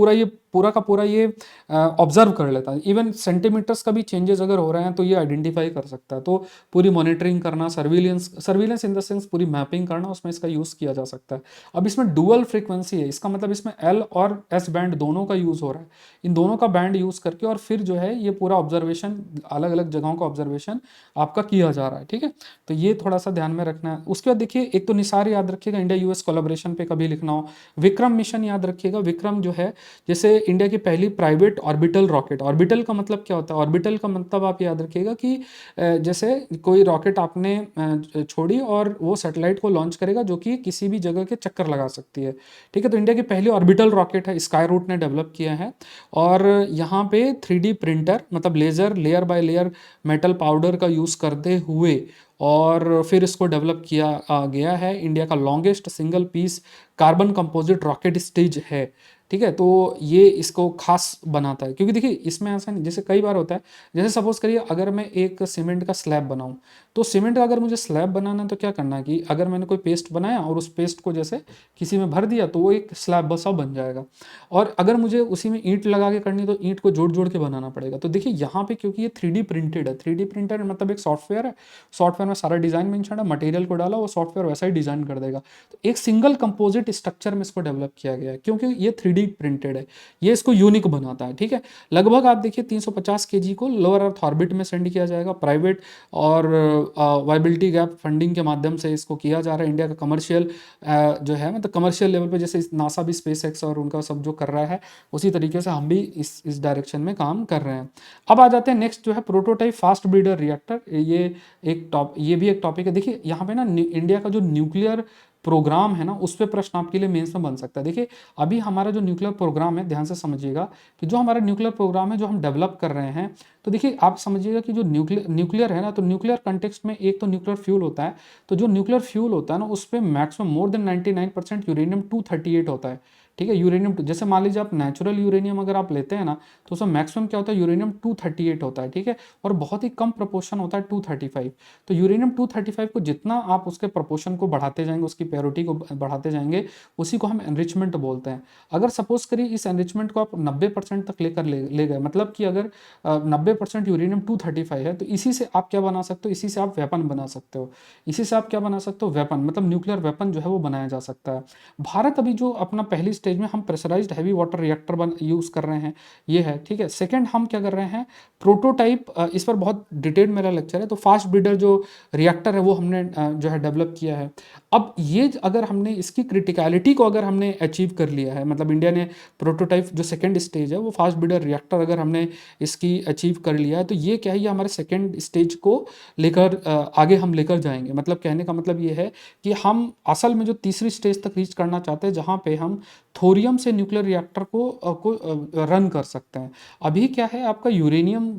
पूरा का पूरा ये ऑब्जर्व कर लेता है। इवन सेंटीमीटर्स का भी चेंजेस अगर हो रहे हैं तो ये आइडेंटिफाई कर सकता है। तो पूरी मॉनिटरिंग करना, सर्विलेंस इन द सेंस पूरी मैपिंग करना, उसमें इसका यूज़ किया जा सकता है। अब इसमें डुअल फ्रीक्वेंसी है, इसका मतलब इसमें एल और एस बैंड दोनों का यूज़ हो रहा है। इन दोनों का बैंड यूज़ करके और फिर जो है ये पूरा ऑब्जर्वेशन, अलग अलग जगहों का ऑब्जर्वेशन आपका किया जा रहा है। ठीक है, तो ये थोड़ा सा ध्यान में रखना है। उसके बाद देखिए एक तो निसार याद रखिएगा, इंडिया यूएस कोलैबोरेशन पे कभी लिखना हो। विक्रम मिशन याद रखिएगा, विक्रम जो है जैसे इंडिया की पहली प्राइवेट ऑर्बिटल रॉकेट। ऑर्बिटल का मतलब क्या होता है, ऑर्बिटल का मतलब आप याद रखिएगा कि जैसे कोई रॉकेट आपने छोड़ी और वो सैटेलाइट को लॉन्च करेगा जो कि किसी भी जगह के चक्कर लगा सकती है। ठीक है, तो इंडिया की पहली ऑर्बिटल रॉकेट है, स्काई रूट ने डेवलप किया है। और यहाँ पे 3D प्रिंटर, मतलब laser, layer by layer metal powder का यूज़ करते हुए और फिर इसको डेवलप किया गया है। इंडिया का longest single piece carbon composite rocket stage है। ठीक है, तो ये इसको खास बनाता है, क्योंकि देखिए इसमें ऐसा नहीं, जैसे कई बार होता है, जैसे सपोज करिए अगर मैं एक सीमेंट का स्लैब बनाऊं, तो सीमेंट का अगर मुझे स्लैब बनाना है तो क्या करना है कि अगर मैंने कोई पेस्ट बनाया और उस पेस्ट को जैसे किसी में भर दिया तो वो एक स्लैब बसा बन जाएगा। और अगर मुझे उसी में ईंट लगा के करनी है तो ईंट को जोड़ जोड़ के बनाना पड़ेगा। तो देखिए यहाँ पे क्योंकि ये 3D प्रिंटेड है, 3D प्रिंटर मतलब एक सॉफ्टवेयर है, सॉफ्टवेयर में सारा डिजाइन मेंशन है, मटेरियल को डाला वो सॉफ्टवेयर वैसा ही डिजाइन कर देगा। तो एक सिंगल कंपोजिट स्ट्रक्चर में इसको डेवलप किया गया है क्योंकि ये 3D प्रिंटेड है, ये इसको यूनिक बनाता है। ठीक है, लगभग आप देखिए 350 kg को लोअर अर्थ ऑर्बिट में सेंड किया जाएगा। प्राइवेट और वायबिलिटी गैप फंडिंग के माध्यम से इसको किया जा रहा है। इंडिया का कमर्शियल जो है, मतलब कमर्शियल लेवल पे जैसे नासा भी स्पेस एक्स और उनका सब जो कर रहा है, उसी तरीके से हम भी इस डायरेक्शन में काम कर रहे हैं। अब आ जाते हैं नेक्स्ट जो है प्रोटोटाइप फास्ट ब्रीडर रिएक्टर। ये भी एक टॉपिक है। देखिए यहाँ पे ना इंडिया का जो न्यूक्लियर प्रोग्राम है ना, उस पे प्रश्न आपके लिए मेंस में बन सकता है। देखिए अभी हमारा जो न्यूक्लियर प्रोग्राम है, ध्यान से समझिएगा कि जो हमारा न्यूक्लियर प्रोग्राम है जो हम डेवलप कर रहे हैं, तो देखिए आप समझिएगा कि जो न्यूक्लियर है ना, तो न्यूक्लियर कंटेक्स्ट में एक तो न्यूक्लियर फ्यूल होता है। तो जो न्यूक्लियर फ्यूल होता है ना, उस पर मैक्सिमम मोर देन 99% यूरेनियम 238 होता है। ठीक है, यूरेनियम जैसे मान लीजिए आप नेचुरल यूरेनियम अगर आप लेते हैं ना, तो उसमें मैक्सिमम क्या होता है, यूरेनियम 238 होता है। ठीक है, और बहुत ही कम प्रोपोर्शन होता है 235। तो यूरेनियम 235 को जितना आप उसके प्रोपोर्शन को बढ़ाते जाएंगे, उसकी प्योरिटी को बढ़ाते जाएंगे, उसी को हम एनरिचमेंट बोलते हैं। अगर सपोज करिए इस एनरिचमेंट को आप 90% तक लेकर ले गए, मतलब कि अगर 90% यूरेनियम 235 है, तो इसी से आप क्या बना सकते हो, इसी से आप वेपन बना सकते हो। इसी से आप क्या बना सकते हो, वेपन, मतलब न्यूक्लियर वेपन जो है वो बनाया जा सकता है। भारत अभी जो अपना पहली स्टेज में हम pressurised heavy water reactor use कर रहे हैं, ये है, ठीक है। सेकंड हम क्या कर रहे हैं, प्रोटोटाइप, इस पर बहुत डिटेल मेरा लेक्चर है, तो फास्ट ब्रीडर जो रिएक्टर है वो हमने जो है डेवलप किया है। अब ये अगर हमने इसकी क्रिटिकलिटी को अगर हमने अचीव कर लिया है, मतलब इंडिया ने प्रोटोटाइप जो सेकेंड स्टेज है वो फास्ट ब्रीडर रिएक्टर अगर हमने इसकी अचीव कर लिया है, तो ये क्या है, ये हमारे सेकेंड स्टेज को लेकर आगे हम लेकर जाएंगे। मतलब कहने का मतलब ये है कि हम असल में जो तीसरी स्टेज तक रीच करना चाहते हैं, जहाँ पे हम थोरियम से न्यूक्लियर रिएक्टर को रन कर सकते हैं। अभी क्या है, आपका यूरेनियम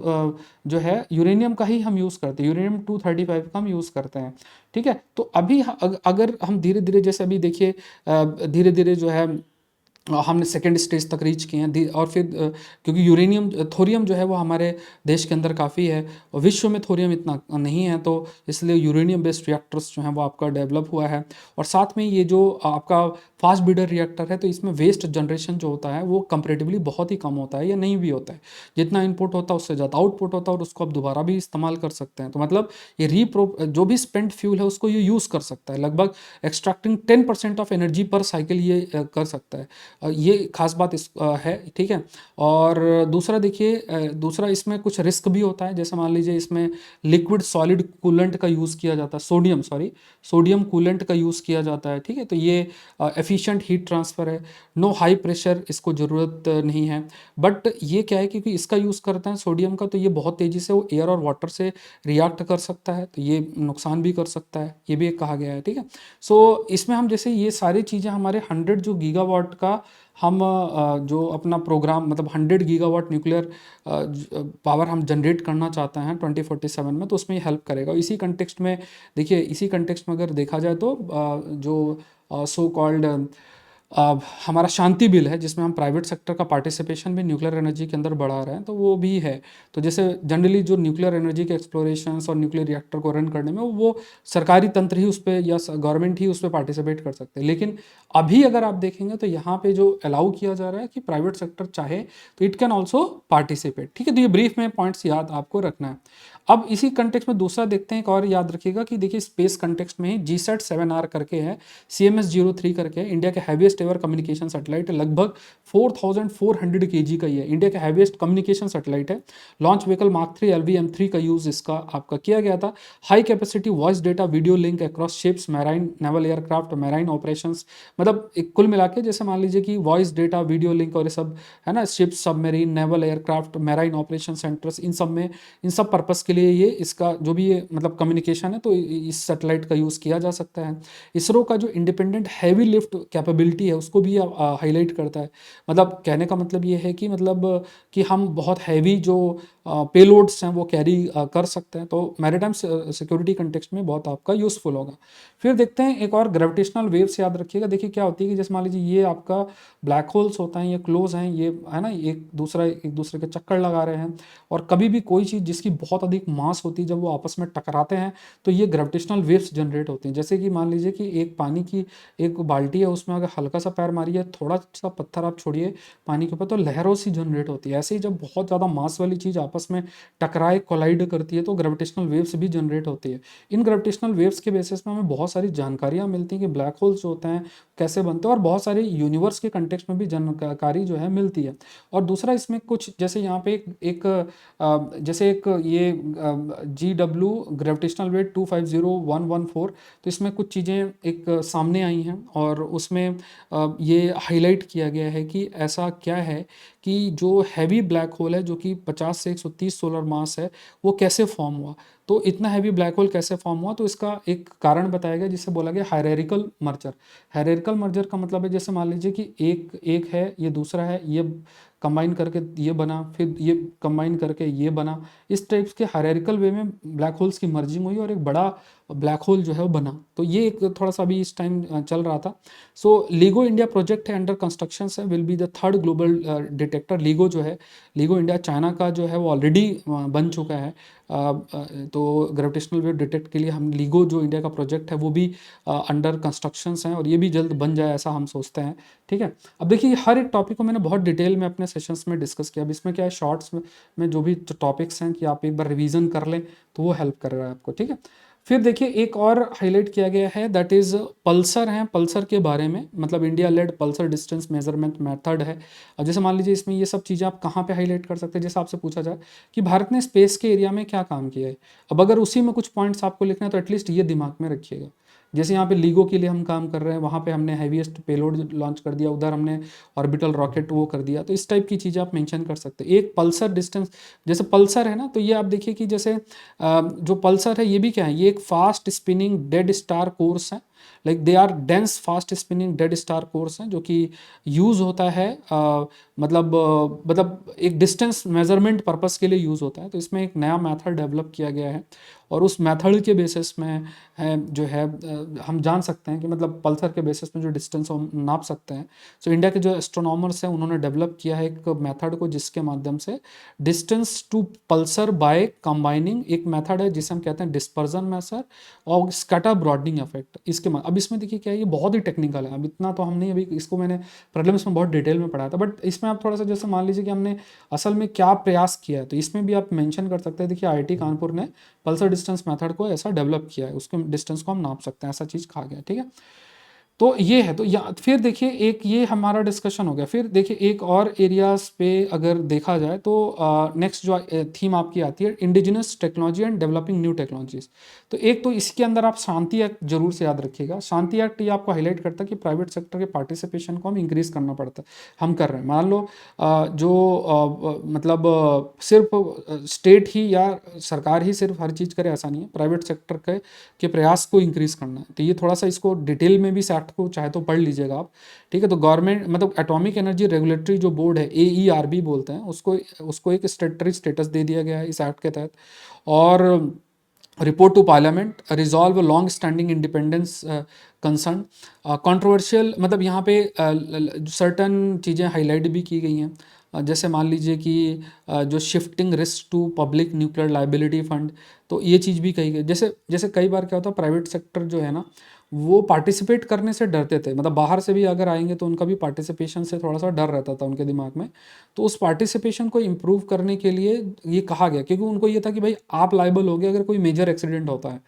जो है, यूरेनियम का ही हम यूज़ करते हैं, यूरेनियम 235 का हम यूज़ करते हैं, ठीक है। तो अभी अगर हम धीरे धीरे, जैसे अभी देखिए धीरे धीरे जो है हमने सेकेंड स्टेज तक रीच किए हैं, और फिर क्योंकि यूरेनियम थोरियम जो है वो हमारे देश के अंदर काफ़ी है, और विश्व में थोरियम इतना नहीं है, तो इसलिए यूरेनियम बेस्ड रिएक्टर्स जो हैं वो आपका डेवलप हुआ है। और साथ में ये जो आपका फास्ट ब्रीडर रिएक्टर है, तो इसमें वेस्ट जनरेशन जो होता है वो कंपेरेटिवली बहुत ही कम होता है या नहीं भी होता है। जितना इनपुट होता है उससे ज़्यादा आउटपुट होता है, और उसको आप दोबारा भी इस्तेमाल कर सकते हैं। तो मतलब ये जो भी स्पेंट फ्यूल है उसको ये यूज़ कर सकता है, लगभग एक्सट्रैक्टिंग 10% ऑफ एनर्जी पर साइकिल ये कर सकता है। ये खास बात इस है, ठीक है। और दूसरा देखिए, दूसरा इसमें कुछ रिस्क भी होता है, जैसे मान लीजिए इसमें लिक्विड सॉलिड कूलेंट का यूज़ किया जाता है, सोडियम कूलेंट का यूज़ किया जाता है, ठीक है। तो ये एफिशिएंट हीट ट्रांसफ़र है, नो हाई प्रेशर इसको ज़रूरत नहीं है। बट ये क्या है, क्योंकि इसका यूज़ करते हैं सोडियम का, तो ये बहुत तेज़ी से वो एयर और वाटर से रिएक्ट कर सकता है, तो ये नुकसान भी कर सकता है, ये भी एक कहा गया है, ठीक है। सो इसमें हम जैसे ये सारी चीज़ें हमारे 100 जो गीगावाट का हम जो अपना प्रोग्राम, मतलब 100 गीगावाट न्यूक्लियर पावर हम जनरेट करना चाहते हैं 2047 में, तो उसमें ये हेल्प करेगा। इसी कंटेक्स्ट में देखिए, इसी कंटेक्स्ट में अगर देखा जाए तो जो सो कॉल्ड हमारा शांति बिल है, जिसमें हम प्राइवेट सेक्टर का पार्टिसिपेशन भी न्यूक्लियर एनर्जी के अंदर बढ़ा रहे हैं, तो वो भी है। तो जैसे जनरली जो न्यूक्लियर एनर्जी के एक्सप्लोरेशंस और न्यूक्लियर रिएक्टर को रन करने में वो सरकारी तंत्र ही उस पर या गवर्नमेंट ही उस पर पार्टिसिपेट कर सकते हैं। लेकिन अभी अगर आप देखेंगे तो यहाँ पे जो अलाउ किया जा रहा है कि प्राइवेट सेक्टर चाहे तो इट कैन ऑल्सो पार्टिसिपेट, ठीक है। तो ये ब्रीफ में पॉइंट्स याद आपको रखना है। अब इसी कंटेक्स्ट में दूसरा देखते हैं, एक और याद रखिएगा कि देखिए स्पेस कंटेक्स्ट में ही GSAT-7R करके है, CMS-03 करके है, इंडिया के हैवीएस्ट एवर कम्युनिकेशन सैटेलाइट है, लगभग 4400 kg का ही है, इंडिया का हैवीएस्ट कम्युनिकेशन सैटेलाइट है। लॉन्च व्हीकल मार्क 3 LV-M3 का यूज़ इसका आपका किया गया था। High capacity voice data video link across ships, marine naval aircraft, marine operations, मतलब एक कुल मिला के जैसे मान लीजिए कि वॉइस डेटा वीडियो लिंक और ये सब है ना, ships, submarine, naval aircraft, marine operation centres, इन सब पर्पस के लिए ये इसका जो भी ये मतलब कम्युनिकेशन है, तो इस सैटेलाइट का यूज़ किया जा सकता है। इसरो का जो इंडिपेंडेंट हैवी लिफ्ट कैपेबिलिटी है उसको भी हाईलाइट करता है। मतलब कहने का मतलब ये है कि मतलब कि हम बहुत हैवी जो पेलोड्स हैं वो कैरी कर सकते हैं, तो मैरीटाइम सिक्योरिटी कंटेक्स्ट में बहुत आपका यूज़फुल होगा। फिर देखते हैं एक और ग्रेविटेशनल वेव्स, याद रखिएगा। देखिए क्या होती है कि जैसे मान लीजिए ये आपका ब्लैक होल्स होता है, ये क्लोज हैं, ये है ना, एक दूसरे के चक्कर लगा रहे हैं, और कभी भी कोई चीज़ जिसकी बहुत अधिक मास होती है जब वो आपस में टकराते हैं तो ये ग्रेविटेशनल वेव्स जनरेट होती हैं। जैसे कि मान लीजिए कि एक पानी की एक बाल्टी है, उसमें अगर हल्का सा पैर मारिए, थोड़ा सा पत्थर आप छोड़िए पानी के ऊपर, तो लहरों सी जनरेट होती है। ऐसे ही जब बहुत ज़्यादा मास वाली चीज़ आपस में टकराए, कोलाइड करती है, तो ग्रेविटेशनल वेव्स भी जनरेट होती है। इन ग्रेविटेशनल वेव्स के बेसिस में हमें बहुत सारी जानकारियाँ मिलती हैं कि ब्लैक होल्स जो होते हैं कैसे बनते हैं, और बहुत सारे यूनिवर्स के कंटेक्स्ट में भी जानकारी जो है मिलती है। और दूसरा इसमें कुछ जैसे यहाँ पे जैसे एक ये GW ग्रेविटेशनल वेट 250114, तो इसमें कुछ चीज़ें एक सामने आई हैं, और उसमें ये हाईलाइट किया गया है कि ऐसा क्या है कि जो हैवी ब्लैक होल है जो कि 50 से 130 सोलर मास है, वो कैसे फॉर्म हुआ। तो इतना हैवी ब्लैक होल कैसे फॉर्म हुआ, तो इसका एक कारण बताया गया जिसे बोला गया हायरार्किकल मर्जर। हायरार्किकल मर्जर का मतलब है, जैसे मान लीजिए कि एक है, ये दूसरा है, ये कंबाइन करके ये बना, फिर ये कंबाइन करके ये बना, इस टाइप के हायरार्किकल वे में ब्लैक होल्स की मर्जिंग हुई और एक बड़ा ब्लैक होल जो है वो बना। तो ये एक थोड़ा सा अभी इस टाइम चल रहा था। सो LIGO इंडिया प्रोजेक्ट है, अंडर कंस्ट्रक्शन है, will be the third global detector. LIGO जो है, LIGO इंडिया चाइना का जो है वो ऑलरेडी बन चुका है। तो ग्रेविटेशनल वेव डिटेक्ट के लिए हम LIGO जो इंडिया का प्रोजेक्ट है वो भी अंडर कंस्ट्रक्शंस हैं, और ये भी जल्द बन जाए ऐसा हम सोचते हैं, ठीक है। अब देखिए हर एक टॉपिक को मैंने बहुत डिटेल में अपने सेशंस में डिस्कस किया। अब इसमें क्या है, शॉर्ट्स में जो भी टॉपिक्स हैं कि आप एक बार रिवीजन कर लें तो वो हेल्प कर रहा है आपको, ठीक है। फिर देखिए एक और हाईलाइट किया गया है, दैट इज पल्सर है। पल्सर के बारे में मतलब India lead Pulsar distance measurement method है। अब जैसे मान लीजिए इसमें ये सब चीज़ें आप कहाँ पे हाईलाइट कर सकते हैं, जैसे आपसे पूछा जाए कि भारत ने स्पेस के एरिया में क्या काम किया है। अब अगर उसी में कुछ पॉइंट्स आपको लिखना है तो एटलीस्ट ये दिमाग में रखिएगा। जैसे यहाँ पे लीगो के लिए हम काम कर रहे हैं, वहाँ पे हमने हैवीएस्ट पेलोड लॉन्च कर दिया, उधर हमने ऑर्बिटल रॉकेट वो कर दिया, तो इस टाइप की चीज़ें आप मेंशन कर सकते हैं। एक पल्सर डिस्टेंस, जैसे पल्सर है ना, तो ये आप देखिए कि जैसे जो पल्सर है ये भी क्या है, ये एक fast spinning dead star cores है। Like they are dense fast spinning dead star cores हैं जो कि यूज़ होता है मतलब एक डिस्टेंस मेजरमेंट पर्पस के लिए यूज़ होता है। तो इसमें एक नया मेथड डेवलप किया गया है और उस मेथड के बेसिस में जो है हम जान सकते हैं कि मतलब पल्सर के बेसिस में जो डिस्टेंस हम नाप सकते हैं। सो इंडिया के जो एस्ट्रोनॉमर्स हैं उन्होंने डेवलप किया है एक मेथड को जिसके माध्यम से distance to pulsar by combining, एक मेथड है जिसे हम कहते हैं डिस्पर्जन मेथड और स्कैटर ब्रॉडनिंग इफेक्ट। इसके अब इसमें देखिए क्या है, ये बहुत ही टेक्निकल है, अब इतना तो हमने अभी इसको मैंने प्रॉब्लम्स में बहुत डिटेल में पढ़ाया था, बट इसमें आप थोड़ा सा जैसे मान लीजिए कि हमने असल में क्या प्रयास किया है, तो इसमें भी आप मेंशन कर सकते हैं। देखिए आईआईटी कानपुर ने पल्सर डिस्टेंस मेथड को ऐसा डेवलप किया है, उसके डिस्टेंस को हम नाप सकते हैं, ऐसा चीज़ कहा गया है, ठीक है। तो ये है, तो या फिर देखिए एक ये हमारा डिस्कशन हो गया। फिर देखिए एक और एरियाज पे अगर देखा जाए तो नेक्स्ट जो थीम आपकी आती है indigenous technology and developing new technologies. तो एक तो इसके अंदर आप शांति एक्ट जरूर से याद रखिएगा। शांति एक्ट ये आपको हाईलाइट करता है कि प्राइवेट सेक्टर के पार्टिसिपेशन को हम इंक्रीज करना पड़ता है, हम कर रहे हैं। मान लो मतलब सिर्फ स्टेट ही या सरकार ही सिर्फ हर चीज़ करे ऐसा नहीं है, प्राइवेट सेक्टर के प्रयास को इंक्रीज करना है। तो ये थोड़ा सा इसको डिटेल में भी एक्ट को चाहे तो पढ़ लीजिएगा आप, ठीक है। तो गवर्नमेंट मतलब एटॉमिक एनर्जी रेगुलेटरी जो बोर्ड है, AERB बोलते हैं उसको, उसको एक स्टेटरी स्टेटस दे दिया गया है इस एक्ट के तहत। और report to parliament, resolve long standing independence concern, controversial, मतलब यहाँ पे सर्टन चीज़ें हाईलाइट भी की गई हैं। जैसे मान लीजिए कि जो shifting risk to public nuclear liability fund, तो ये चीज़ भी कही गई। जैसे जैसे कई बार क्या होता है, प्राइवेट सेक्टर जो है ना वो पार्टिसिपेट करने से डरते थे, मतलब बाहर से भी अगर आएंगे तो उनका भी पार्टिसिपेशन से थोड़ा सा डर रहता था उनके दिमाग में। तो उस पार्टिसिपेशन को इम्प्रूव करने के लिए ये कहा गया, क्योंकि उनको ये था कि भाई आप लाइबल हो गए अगर कोई मेजर एक्सीडेंट होता है।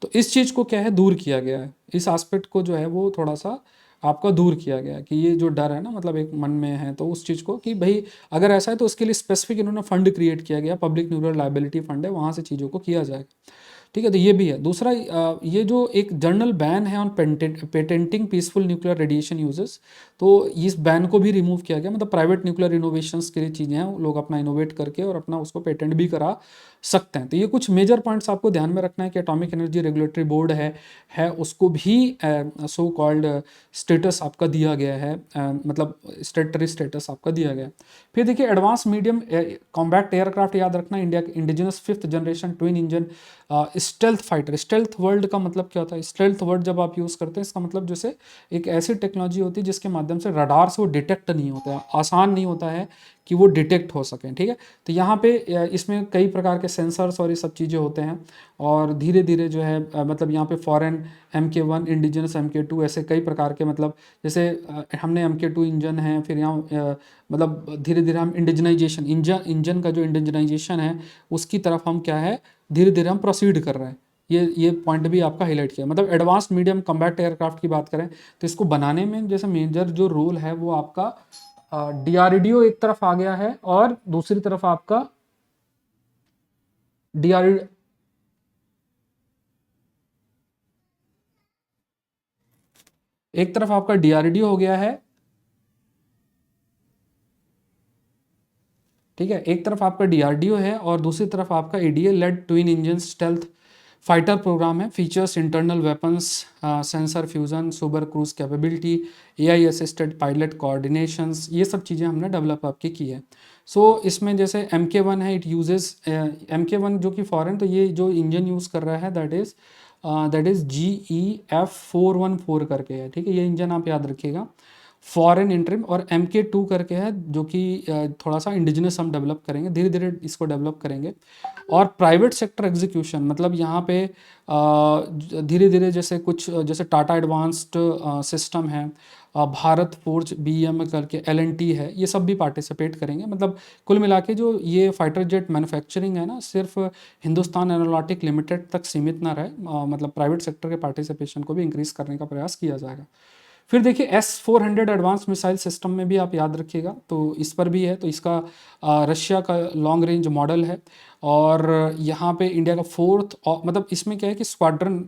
तो इस चीज़ को क्या है, दूर किया गया है, इस एस्पेक्ट को जो है वो थोड़ा सा आपका दूर किया गया है कि ये जो डर है ना मतलब एक मन में है, तो उस चीज़ को कि भाई अगर ऐसा है तो उसके लिए स्पेसिफिक इन्होंने फंड क्रिएट किया गया, पब्लिक न्यूक्लियर लाइबिलिटी फंड है, वहाँ से चीज़ों को किया जाएगा, ठीक है। तो ये भी है। दूसरा ये जो एक जर्नल बैन है on patenting peaceful nuclear radiation uses, तो इस बैन को भी रिमूव किया गया। मतलब प्राइवेट न्यूक्लियर इनोवेशंस के लिए चीज़ें हैं, लोग अपना इनोवेट करके और अपना उसको पेटेंट भी करा सकते हैं। तो ये कुछ मेजर पॉइंट्स आपको ध्यान में रखना है कि एटॉमिक एनर्जी रेगुलेटरी बोर्ड है उसको भी सो कॉल्ड स्टेटस आपका दिया गया है, मतलब स्टेटरी स्टेटस आपका दिया गया है। फिर देखिए एडवांस मीडियम कॉम्बैट एयरक्राफ्ट याद रखना, इंडिया के indigenous 5th generation twin engine stealth fighter. Stealth world का मतलब क्या होता है, स्टेल्थ वर्ड जब आप यूज़ करते हैं इसका मतलब जैसे एक ऐसी टेक्नोलॉजी होती है जिसके माध्यम से रडार से वो डिटेक्ट नहीं होता है, आसान नहीं होता है कि वो डिटेक्ट हो सकें, ठीक है। तो यहाँ पे इसमें कई प्रकार के सेंसर्स और ये सब चीज़ें होते हैं और धीरे धीरे जो है मतलब यहाँ पे फॉरेन MK1, इंडिजिनस MK2, ऐसे कई प्रकार के, मतलब जैसे हमने MK2 इंजन है, फिर यहाँ मतलब धीरे धीरे हम इंडिजनाइजेशन इंजन का जो इंडिजनाइजेशन है उसकी तरफ हम क्या है धीरे धीरे हम प्रोसीड कर रहे हैं। ये पॉइंट भी आपका हाईलाइट किया। मतलब एडवांस मीडियम कम्बैट एयरक्राफ्ट की बात करें तो इसको बनाने में जैसे मेजर जो रोल है वो आपका DRDO एक तरफ आ गया है और दूसरी तरफ आपका DRDO, एक तरफ आपका DRDO हो गया है, ठीक है, एक तरफ आपका DRDO है और दूसरी तरफ आपका ADA led twin engine stealth fighter programme है। Features internal weapons, sensor fusion, super cruise capability, AI assisted pilot coordinations, ये सब चीज़ें हमने डेवलप आपकी की है। सो इसमें जैसे MK1 है, इट यूजेस MK1 जो कि फॉरेन, तो ये जो इंजन यूज़ कर रहा है दैट इज़ GEF414 करके है, ठीक है। ये इंजन आप याद रखिएगा, फॉरेन इंटरिम, और MK2 करके है जो कि थोड़ा सा इंडिजिनस हम डेवलप करेंगे, धीरे धीरे इसको डेवलप करेंगे। और प्राइवेट सेक्टर एग्जीक्यूशन, मतलब यहाँ पे धीरे धीरे जैसे कुछ जैसे टाटा एडवांस्ड सिस्टम है, भारत फोर्ज BEM करके LNT है, ये सब भी पार्टिसिपेट करेंगे। मतलब कुल मिला के जो ये फाइटर जेट मैन्युफैक्चरिंग है ना, सिर्फ हिंदुस्तान एरोनॉटिक लिमिटेड तक सीमित ना रहे, मतलब प्राइवेट सेक्टर के पार्टिसिपेशन को भी इंक्रीज करने का प्रयास किया जाएगा। फिर देखिए S-400 एडवांस मिसाइल सिस्टम में भी आप याद रखिएगा, तो इस पर भी है, तो इसका रशिया का लॉन्ग रेंज मॉडल है। और यहाँ पे इंडिया का फोर्थ, मतलब इसमें क्या है कि स्क्वाड्रन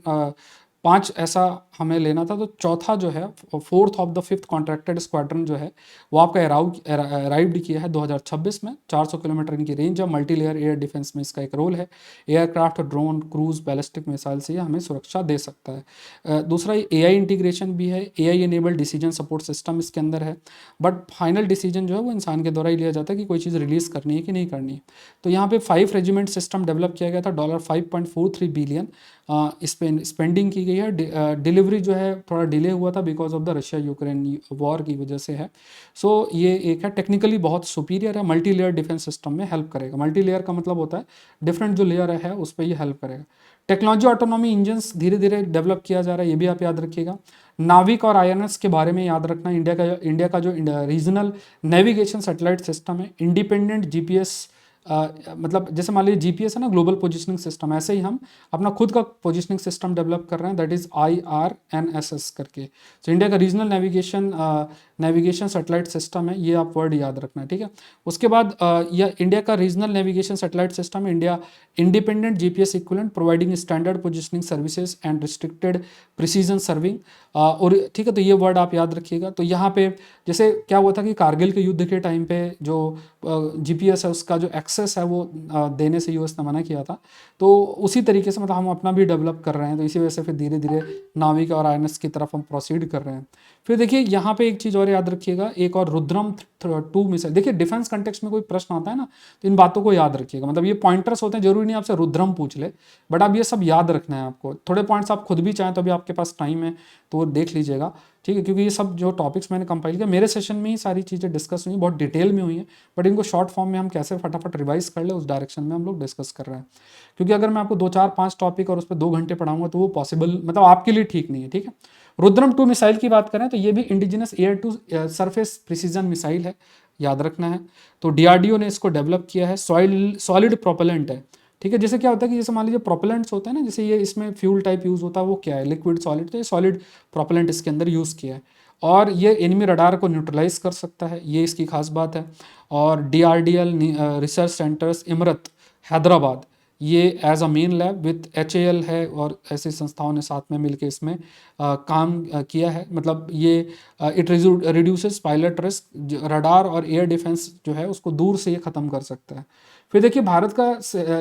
5 ऐसा हमें लेना था, तो चौथा जो है, fourth of the fifth contracted squadron जो है, वो आपका अराइव्ड किया है 2026 में। 400 किलोमीटर इनकी रेंज है, मल्टी लेयर एयर डिफेंस में इसका एक रोल है। Aircraft, drone, cruise, ballistic missile से ये हमें सुरक्षा दे सकता है। दूसरा ये AI इंटीग्रेशन भी है, AI enabled decision support system इसके अंदर है। बट फाइनल डिसीजन जो है वो इंसान के द्वारा ही लिया जाता है कि कोई चीज़ रिलीज़ करनी है कि नहीं करनी है। तो यहाँ पे 5 रेजिमेंट सिस्टम डेवलप किया गया था, $5.43 बिलियन इस पे स्पेंडिंग की गई है। डिलीवरी जो है थोड़ा डिले हुआ था because of the Russia Ukraine war की वजह से है। सो ये एक है, टेक्निकली बहुत सुपीरियर है, मल्टी लेयर डिफेंस सिस्टम में हेल्प करेगा। मल्टी लेयर का मतलब होता है डिफरेंट जो लेयर है उस पर ये हेल्प करेगा। टेक्नोलॉजी ऑटोनॉमी इंजन्स धीरे धीरे डेवलप किया जा रहा है, ये भी आप याद रखिएगा। नाविक और INS के बारे में याद रखना, इंडिया का जो रीजनल नेविगेशन सैटेलाइट सिस्टम है, इंडिपेंडेंट GPS, मतलब जैसे मान लीजिए GPS है ना, ग्लोबल पोजिशनिंग सिस्टम, ऐसे ही हम अपना खुद का पोजिशनिंग सिस्टम डेवलप कर रहे हैं, दैट इज IRNSS करके। तो इंडिया का रीजनल नेविगेशन सैटेलाइट सिस्टम है, ये आप वर्ड याद रखना है, ठीक है। उसके बाद यह इंडिया का रीजनल नेविगेशन सैटेलाइट सिस्टम है, India independent GPS equivalent providing standard positioning services and restricted precision serving, और ठीक है, तो ये वर्ड आप याद रखिएगा। तो यहाँ पे जैसे क्या हुआ था कि कारगिल के युद्ध के टाइम पे जो GPS है उसका जो एक्सेस है वो देने से US ने मना किया था, तो उसी तरीके से मतलब हम अपना भी डेवलप कर रहे हैं, तो इसी वजह से फिर धीरे धीरे नाविक और INS की तरफ हम प्रोसीड कर रहे हैं। फिर देखिए यहाँ पे एक चीज़ और याद रखिएगा, एक और रुद्रम 2 मिसाइल। देखिए डिफेंस कंटेक्स्ट में कोई प्रश्न आता है ना, तो इन बातों को याद रखिएगा, मतलब ये पॉइंटर्स होते हैं, जरूरी नहीं आपसे रुद्रम पूछ ले, बट अब ये सब याद रखना है आपको। थोड़े पॉइंट्स आप खुद भी चाहें तो अभी आपके पास टाइम है तो वो देख लीजिएगा, ठीक है, क्योंकि ये सब जो टॉपिक्स मैंने कंपाइल किया मेरे सेशन में ही सारी चीज़ें डिस्कस हुई, बहुत डिटेल में हुई हैं, बट इनको शॉर्ट फॉर्म में हम कैसे फटाफट रिवाइज कर ले उस डायरेक्शन में हम लोग डिस्कस कर रहे हैं। क्योंकि अगर मैं आपको 2 4 5 टॉपिक और उस पर 2 घंटे पढ़ाऊंगा तो वो पॉसिबल, मतलब आपके लिए ठीक नहीं है, ठीक है। रुद्रम 2 मिसाइल की बात करें तो ये भी indigenous air to surface precision missile है, याद रखना है। तो DRDO ने इसको डेवलप किया है, सॉलिड प्रोपेलेंट है, ठीक है। जैसे क्या होता है कि जैसे मान लीजिए प्रोपेलेंट्स होते हैं ना, जैसे ये इसमें फ्यूल टाइप यूज़ होता है, वो क्या है, लिक्विड सॉलिड, तो ये सॉलिड प्रोपेलेंट इसके अंदर यूज़ किया है, और ये एनिमी रडार को न्यूट्रलाइज कर सकता है, ये इसकी खास बात है। और DRDL research centres Imarat Hyderabad, ये as a main lab with HAL है, और ऐसी संस्थाओं ने साथ में मिलकर इसमें काम किया है। मतलब ये it reduces pilot risk, radar और एयर डिफेंस जो है उसको दूर से ये ख़त्म कर सकता है। फिर देखिए भारत का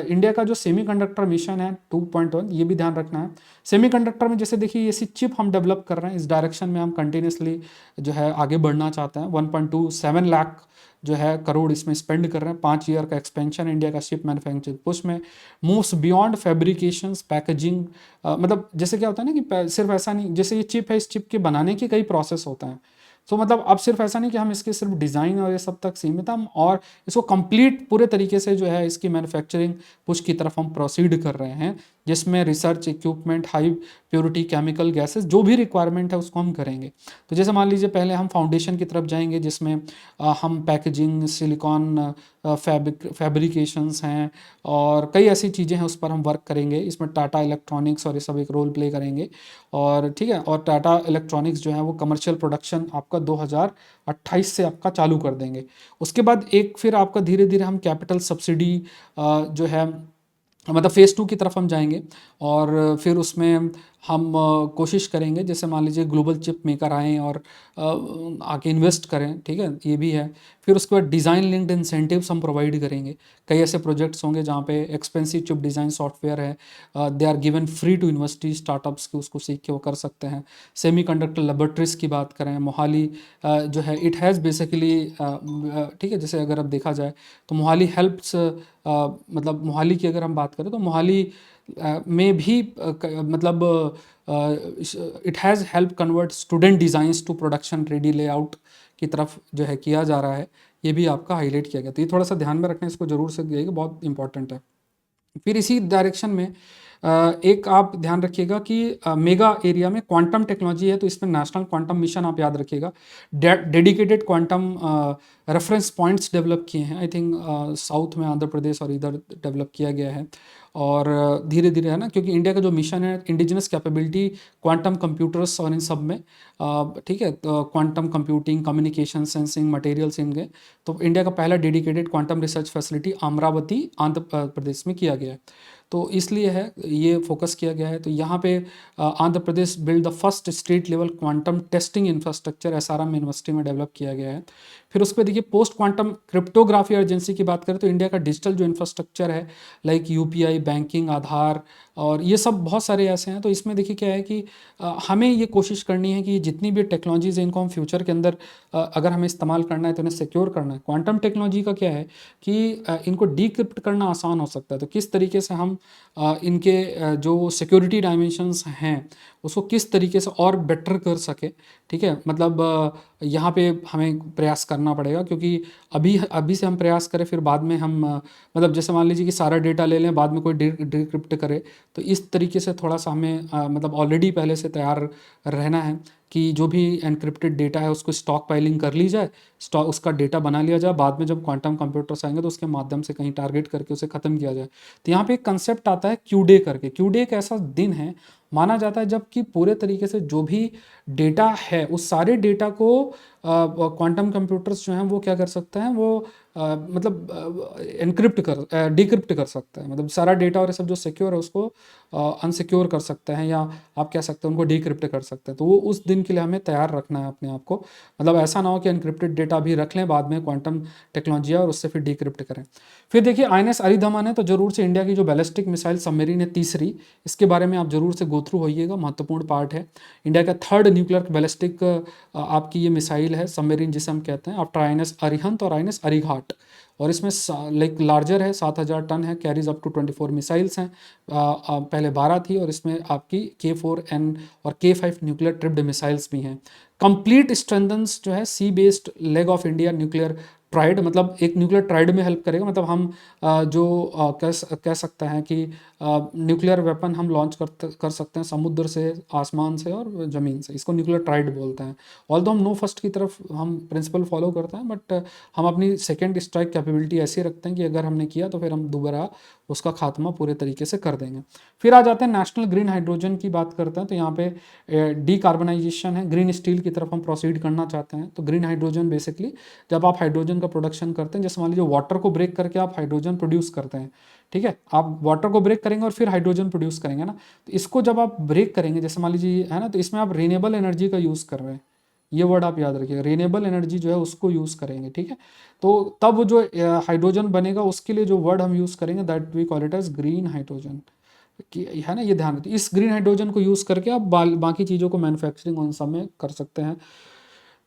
इंडिया का जो सेमीकंडक्टर मिशन है 2.1, ये भी ध्यान रखना है। सेमीकंडक्टर में जैसे देखिए ऐसी चिप हम डेवलप कर रहे हैं, इस डायरेक्शन में हम कंटिन्यूसली जो है आगे बढ़ना चाहते हैं। 1.27 लाख जो है करोड़ इसमें स्पेंड कर रहे हैं। 5 ईयर का एक्सपेंशन इंडिया का शिप मैन्युफैक्चरिंग पुश में मूव्स बियॉन्ड फैब्रिकेशंस पैकेजिंग, मतलब जैसे क्या होता है ना कि सिर्फ ऐसा नहीं, जैसे ये चिप है, इस चिप के बनाने के कई प्रोसेस होते हैं, तो मतलब अब सिर्फ ऐसा नहीं कि हम इसके सिर्फ डिज़ाइन और ये सब तक सीमित हम, और इसको कंप्लीट पूरे तरीके से जो है इसकी मैन्युफैक्चरिंग पुश की तरफ हम प्रोसीड कर रहे हैं, जिसमें research equipment, high purity chemical gases, जो भी रिक्वायरमेंट है उसको हम करेंगे। तो जैसे मान लीजिए पहले हम फाउंडेशन की तरफ जाएंगे, जिसमें हम पैकेजिंग, सिलिकॉन फैब्रिकेशंस हैं, और कई ऐसी चीज़ें हैं उस पर हम वर्क करेंगे। इसमें टाटा इलेक्ट्रॉनिक्स और ये सब एक रोल प्ले करेंगे, और ठीक है, और टाटा इलेक्ट्रॉनिक्स जो है वो कमर्शियल प्रोडक्शन आपका 2028 से आपका चालू कर देंगे। उसके बाद एक फिर आपका धीरे धीरे हम कैपिटल सब्सिडी जो है, मतलब फेज़ 2 की तरफ हम जाएंगे, और फिर उसमें हम कोशिश करेंगे, जैसे मान लीजिए ग्लोबल चिप मेकर आएँ और आके इन्वेस्ट करें, ठीक है, ये भी है। फिर उसके बाद डिज़ाइन लिंक्ड इंसेंटिव्स हम प्रोवाइड करेंगे। कई ऐसे प्रोजेक्ट्स होंगे जहाँ पे एक्सपेंसिव चिप डिज़ाइन सॉफ्टवेयर है, they are given free to university startups की, उसको सीख के वो कर सकते हैं। सेमीकंडक्टर लेबोरेटरीज की बात करें, मोहाली जो है इट हैज़ बेसिकली, ठीक है, जैसे अगर अब देखा जाए तो मोहाली हेल्प्स, मतलब मोहाली की अगर हम बात करें तो मोहाली में भी मतलब it has help convert student designs to production ready layout की तरफ जो है किया जा रहा है, ये भी आपका हाईलाइट किया गया। तो ये थोड़ा सा ध्यान में रखना, इसको जरूर से दिएगा, बहुत इंपॉर्टेंट है। फिर इसी डायरेक्शन में एक आप ध्यान रखिएगा कि मेगा एरिया में क्वांटम टेक्नोलॉजी है, तो इसमें नेशनल क्वांटम मिशन आप याद रखिएगा, dedicated quantum reference points develop किए हैं, आई थिंक साउथ में आंध्र प्रदेश और इधर डेवलप किया गया है। और धीरे धीरे है ना, क्योंकि इंडिया का जो मिशन है इंडिजिनस कैपेबिलिटी क्वांटम कंप्यूटर्स और इन सब में, ठीक है, तो quantum computing, communication, sensing, materials इनके, तो इंडिया का पहला dedicated quantum research facility Amaravati Andhra Pradesh में किया गया है। तो इसलिए है ये फोकस किया गया है। तो यहाँ पे Andhra Pradesh build the first state level quantum testing infrastructure SRM university में डेवलप किया गया है। फिर उस पर देखिए पोस्ट क्वांटम क्रिप्टोग्राफी एजेंसी की बात करें तो इंडिया का डिजिटल जो इंफ्रास्ट्रक्चर है, लाइक यूपीआई, बैंकिंग, आधार और ये सब बहुत सारे ऐसे हैं। तो इसमें देखिए क्या है कि हमें ये कोशिश करनी है कि जितनी भी टेक्नोलॉजीज़ हैं इनको हम फ्यूचर के अंदर अगर हमें इस्तेमाल करना है तो इन्हें सिक्योर करना है। क्वांटम टेक्नोलॉजी का क्या है कि इनको डीक्रिप्ट करना आसान हो सकता है, तो किस तरीके से हम इनके जो सिक्योरिटी डायमेंशंस हैं उसको किस तरीके से और बेटर कर सके, ठीक है। मतलब यहाँ पे हमें प्रयास करना पड़ेगा, क्योंकि अभी अभी से हम प्रयास करें फिर बाद में हम मतलब जैसे मान लीजिए कि सारा डेटा ले लें, बाद में कोई डिक्रिप्ट करे, तो इस तरीके से थोड़ा सा हमें मतलब ऑलरेडी पहले से तैयार रहना है कि जो भी एनक्रिप्टेड डेटा है उसको स्टॉक पाइलिंग कर ली जाए, स्टॉक उसका डेटा बना लिया जाए, बाद में जब क्वांटम कंप्यूटर्स आएंगे तो उसके माध्यम से कहीं टारगेट करके उसे ख़त्म किया जाए। तो यहाँ पे एक कंसेप्ट आता है क्यू डे करके। क्यू डे एक ऐसा दिन है माना जाता है जबकि पूरे तरीके से जो भी डेटा है उस सारे डेटा को क्वांटम कंप्यूटर्स जो हैं वो क्या कर सकते हैं, वो मतलब एनक्रिप्ट कर डिक्रिप्ट कर सकता है। मतलब सारा डेटा और ये सब जो सिक्योर है उसको अनसिक्योर कर सकते हैं, या आप कह सकते हैं उनको डिक्रिप्ट कर सकते हैं। तो वो उस दिन के लिए हमें तैयार रखना है अपने आप को। मतलब ऐसा ना हो कि एनक्रिप्टेड डेटा भी रख लें, बाद में क्वांटम टेक्नोलॉजी है और उससे फिर डिक्रिप्ट करें। फिर देखिए आईएनएस अरिधमन है, तो जरूर से इंडिया की जो बैलिस्टिक मिसाइल सबमरीन है तीसरी, इसके बारे में आप जरूर से गो थ्रू होइएगा, महत्वपूर्ण पार्ट है। इंडिया का थर्ड न्यूक्लियर बैलिस्टिक आपकी ये मिसाइल है सबमरीन जिसे हम कहते हैं, आफ्टर आईएनएस अरिहंत और आईएनएस अरिघाट। और इसमें लाइक लार्जर है, 7000 टन है, कैरीज अप टू 24 मिसाइल्स हैं। पहले 12 थी और इसमें आपकी K4N और K5 न्यूक्लियर ट्रिप्ड मिसाइल्स भी हैं। कंप्लीट स्ट्रेंथन्स जो है sea based leg of India nuclear triad, मतलब एक न्यूक्लियर ट्राइड में हेल्प करेगा। मतलब हम कह सकते हैं कि न्यूक्लियर वेपन हम लॉन्च कर सकते हैं समुद्र से, आसमान से और ज़मीन से, इसको न्यूक्लियर ट्राइड बोलते हैं। ऑल्दो हम नो फर्स्ट की तरफ हम प्रिंसिपल फॉलो करते हैं, बट हम अपनी सेकेंड स्ट्राइक कैपेबिलिटी ऐसी रखते हैं कि अगर हमने किया तो फिर हम दोबारा उसका खात्मा पूरे तरीके से कर देंगे। फिर आ जाते हैं नेशनल ग्रीन हाइड्रोजन की बात करते हैं, तो यहाँ पे डीकार्बनाइजेशन है, ग्रीन स्टील की तरफ हम प्रोसीड करना चाहते हैं। तो ग्रीन हाइड्रोजन बेसिकली जब आप हाइड्रोजन का प्रोडक्शन करते हैं, जैसे मान लीजिए वाटर को ब्रेक करके आप हाइड्रोजन प्रोड्यूस करते हैं, ठीक है, आप वाटर को ब्रेक करेंगे और फिर हाइड्रोजन प्रोड्यूस करेंगे ना, तो इसको जब आप ब्रेक करेंगे जैसे मान लीजिए है ना, तो इसमें आप रिन्यूएबल एनर्जी का यूज़ कर रहे हैं, ये वर्ड आप याद रखिएगा, रिन्यूएबल एनर्जी जो है उसको यूज़ करेंगे, ठीक है। तो तब जो हाइड्रोजन बनेगा उसके लिए जो वर्ड हम यूज़ करेंगे that we call it as green hydrogen, है ना, ये ध्यान रखिए। इस ग्रीन हाइड्रोजन को यूज़ करके आप बाकी चीज़ों को मैन्युफैक्चरिंग उन सब में कर सकते हैं।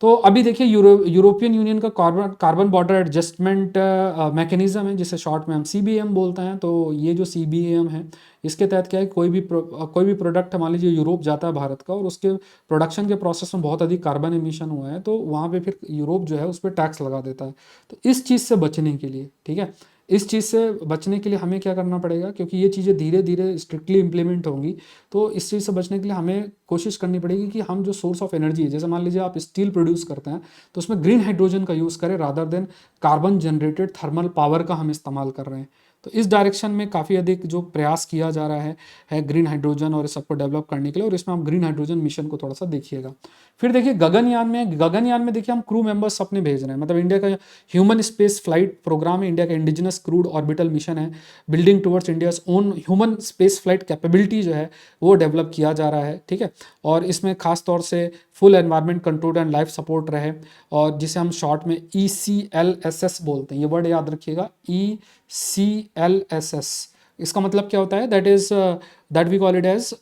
तो अभी देखिए यूरोपियन यूनियन का कार्बन बॉर्डर एडजस्टमेंट मैकेनिज्म है जिसे शॉर्ट में हम CBAM बोलते हैं। तो ये जो CBAM है इसके तहत क्या है, कोई भी प्रोडक्ट मान लीजिए यूरोप जाता है भारत का और उसके प्रोडक्शन के प्रोसेस में बहुत अधिक कार्बन एमिशन हुआ है, तो वहाँ पे फिर यूरोप जो है उस पर टैक्स लगा देता है। तो इस चीज़ से बचने के लिए, ठीक है, इस चीज़ से बचने के लिए हमें क्या करना पड़ेगा, क्योंकि ये चीज़ें धीरे धीरे स्ट्रिक्टली इंप्लीमेंट होंगी, तो इस चीज़ से बचने के लिए हमें कोशिश करनी पड़ेगी कि हम जो सोर्स ऑफ एनर्जी है, जैसे मान लीजिए आप स्टील प्रोड्यूस करते हैं तो उसमें ग्रीन हाइड्रोजन का यूज़ करें rather than carbon generated thermal power का हम इस्तेमाल कर रहे हैं। तो इस डायरेक्शन में काफ़ी अधिक जो प्रयास किया जा रहा है ग्रीन हाइड्रोजन और इस सबको डेवलप करने के लिए, और इसमें आप ग्रीन हाइड्रोजन मिशन को थोड़ा सा देखिएगा। फिर देखिए गगनयान में देखिए हम क्रू मेंबर्स अपने भेज रहे हैं, मतलब इंडिया का ह्यूमन स्पेस फ्लाइट प्रोग्राम है, इंडिया का इंडिजिनस क्रूड ऑर्बिटल मिशन है, building towards India's own human space flight capability जो है वो डेवलप किया जा रहा है, ठीक है। और इसमें खास तौर से full environment control and life support रहे, और जिसे हम शॉर्ट में ECLSS बोलते हैं, ये वर्ड याद रखिएगा, ECLSS। इसका मतलब क्या होता है, that we call it as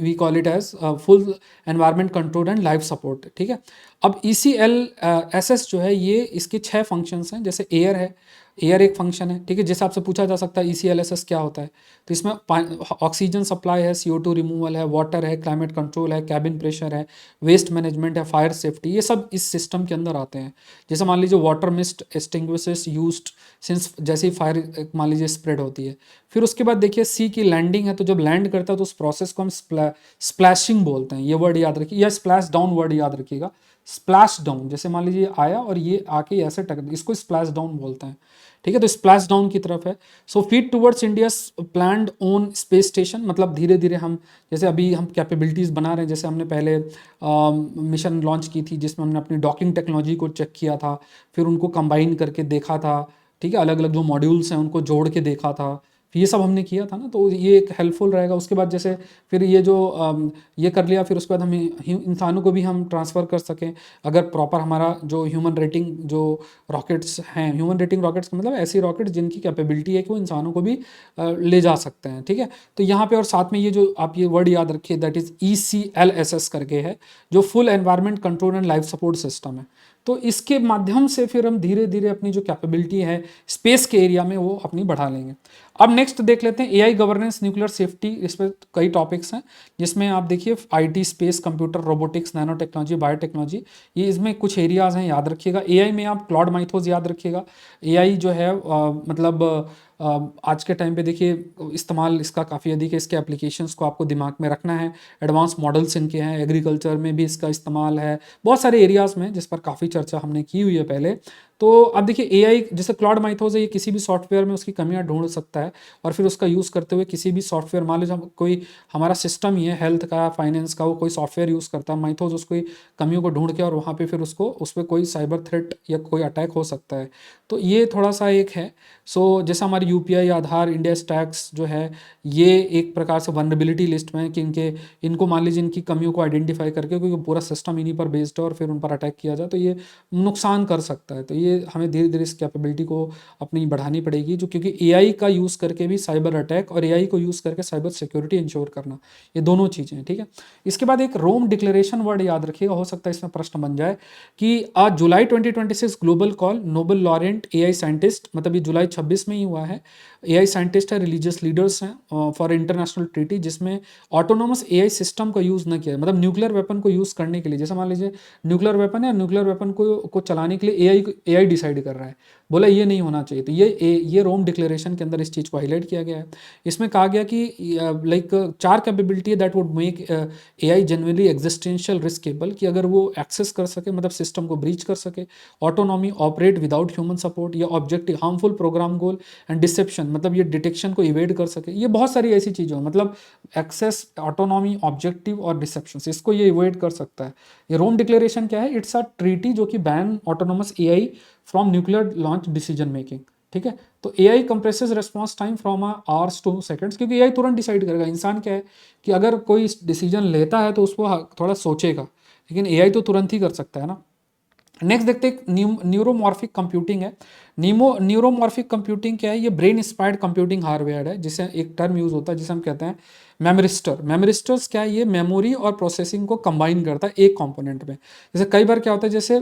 we call it as full environment control and life support, ठीक है। अब ECLSS जो है ये इसके 6 फंक्शंस हैं, जैसे एयर है, एयर एक फंक्शन है, ठीक है, जिस आपसे पूछा जा सकता है ECLSS क्या होता है, तो इसमें ऑक्सीजन सप्लाई है, CO2 रिमूवल है, वाटर है, क्लाइमेट कंट्रोल है, कैबिन प्रेशर है, वेस्ट मैनेजमेंट है, फायर सेफ्टी, ये सब इस सिस्टम के अंदर आते हैं। जैसे मान लीजिए water mist extinguishes used since, जैसे ही फायर मान लीजिए स्प्रेड होती है। फिर उसके बाद देखिए सी की लैंडिंग है, तो जब लैंड करता है तो उस प्रोसेस को हम स्प्लैशिंग बोलते हैं, ये वर्ड याद रखिए, या स्प्लैश डाउन वर्ड याद रखिएगा। स्प्लैश डाउन, जैसे मान लीजिए आया और ये आके ऐसे टक, इसको स्प्लैश डाउन बोलते हैं, ठीक है, तो स्प्लैश डाउन की तरफ है। So feed towards India planned own space station, मतलब धीरे धीरे हम, जैसे अभी हम कैपेबिलिटीज़ बना रहे हैं, जैसे हमने पहले मिशन लॉन्च की थी जिसमें हमने अपनी डॉकिंग टेक्नोलॉजी को चेक किया था, फिर उनको कंबाइन करके देखा था, ठीक है, अलग अलग जो मॉड्यूल्स हैं उनको जोड़ के देखा था, फिर ये सब हमने किया था ना, तो ये एक हेल्पफुल रहेगा। उसके बाद जैसे फिर ये जो ये कर लिया, फिर उसके बाद हमें इंसानों को भी हम ट्रांसफ़र कर सकें, अगर प्रॉपर हमारा जो ह्यूमन रेटिंग जो रॉकेट्स हैं, ह्यूमन रेटिंग रॉकेट्स का मतलब ऐसी रॉकेट्स जिनकी कैपेबिलिटी है कि वो इंसानों को भी ले जा सकते हैं, ठीक है। तो यहाँ पे और साथ में ये जो आप ये वर्ड याद रखिए, दैट इज़ ECLSS करके है, जो full environment control and life support system है। तो इसके माध्यम से फिर हम धीरे धीरे अपनी जो कैपेबिलिटी है स्पेस के एरिया में वो अपनी बढ़ा लेंगे। अब नेक्स्ट देख लेते हैं AI गवर्नेंस, न्यूक्लियर सेफ्टी, इस पर कई टॉपिक्स हैं, जिसमें आप देखिए IT, space, computer, robotics, nano technology, biotechnology, ये इसमें कुछ एरियाज हैं, याद रखिएगा। AI में आप क्लॉड माइथोस याद रखिएगा। AI जो है मतलब आज के टाइम पे देखिए इस्तेमाल इसका काफ़ी अधिक है, इसके एप्लीकेशंस को आपको दिमाग में रखना है, एडवांस मॉडल्स इनके हैं, एग्रीकल्चर में भी इसका इस्तेमाल है, बहुत सारे एरियाज़ में जिस पर काफ़ी चर्चा हमने की हुई है पहले। तो अब देखिए AI जैसे क्लॉड माइथोस है, ये किसी भी सॉफ्टवेयर में उसकी कमियां ढूंढ सकता है और फिर उसका यूज़ करते हुए किसी भी सॉफ्टवेयर, मान लीजिए कोई हमारा सिस्टम ही है हेल्थ का, फाइनेंस का, वो कोई सॉफ्टवेयर यूज़ करता है, माइथोस उसको कमियों को ढूंढ के और वहाँ पे फिर उसको उस पर कोई साइबर थ्रेट या कोई अटैक हो सकता है। तो ये थोड़ा सा एक है। सो जैसा हमारी UPI, आधार, इंडिया स्टैक्स जो है, ये एक प्रकार से वनरेबिलिटी लिस्ट में है कि इनको मान लीजिए इनकी कमियों को आइडेंटिफाई करके, क्योंकि पूरा सिस्टम इन्हीं पर बेस्ड है और फिर उन पर अटैक किया जाए तो ये नुकसान कर सकता है। तो ये हमें धीरे धीरे इस कैपेबिलिटी को अपनी बढ़ानी पड़ेगी, जो क्योंकि AI का यूज़ करके भी साइबर अटैक और AI को यूज़ करके साइबर सिक्योरिटी इंश्योर करना, ये दोनों चीज़ें हैं, ठीक है। इसके बाद एक रोम डिक्लेरेशन वर्ड याद रखिएगा, हो सकता है इसमें प्रश्न बन जाए कि आज जुलाई 2026 global call Nobel laureate AI scientist, मतलब ये जुलाई 26 में ही हुआ है। AI साइंटिस्ट है, रिलीजियस लीडर्स हैं फॉर इंटरनेशनल ट्रीटी, जिसमें ऑटोनोमस AI सिस्टम का यूज़ न किया, मतलब न्यूक्लियर वेपन को यूज़ करने के लिए, जैसे मान लीजिए न्यूक्लियर वेपन है, न्यूक्लियर वेपन को चलाने के लिए AI डिसाइड कर रहा है, बोला ये नहीं होना चाहिए। तो ये रोम डिक्लेरेशन के अंदर इस चीज़ को हाईलाइट किया गया है। इसमें कहा गया कि like 4 capability that would make AI generally existential riskable, कि अगर वो एक्सेस कर सके, मतलब सिस्टम को ब्रीच कर सके, autonomy, operate without human support, या objective harmful programme goal and deception, मतलब ये डिटेक्शन को इवेड कर सके, ये बहुत सारी ऐसी चीज़ें हैं, मतलब एक्सेस, ऑटोनॉमी, ऑब्जेक्टिव और डिसेप्शन, इसको ये इवेड कर सकता है। ये रोम डिक्लेरेशन क्या है? इट्स अ ट्रीटी जो कि ban autonomous AI from nuclear launch decision making, ठीक है। तो AI compresses response time from hours two seconds, क्योंकि AI तुरंत डिसाइड करेगा। इंसान क्या है कि अगर कोई डिसीजन लेता है तो उसको थोड़ा सोचेगा, लेकिन AI तो तुरंत ही कर सकता है ना। नेक्स्ट देखते हैं न्यूरोमॉर्फिक कंप्यूटिंग है। न्यूरोमॉर्फिक कंप्यूटिंग क्या है? ये ब्रेन इंस्पायर्ड कंप्यूटिंग हार्डवेयर है, जिसे एक टर्म यूज होता है जिसे हम कहते हैं मेमोरिस्टर। मेमोरिस्टर्स क्या है? ये मेमोरी और प्रोसेसिंग को कंबाइन करता है एक कंपोनेंट में। जैसे कई बार क्या होता है, जैसे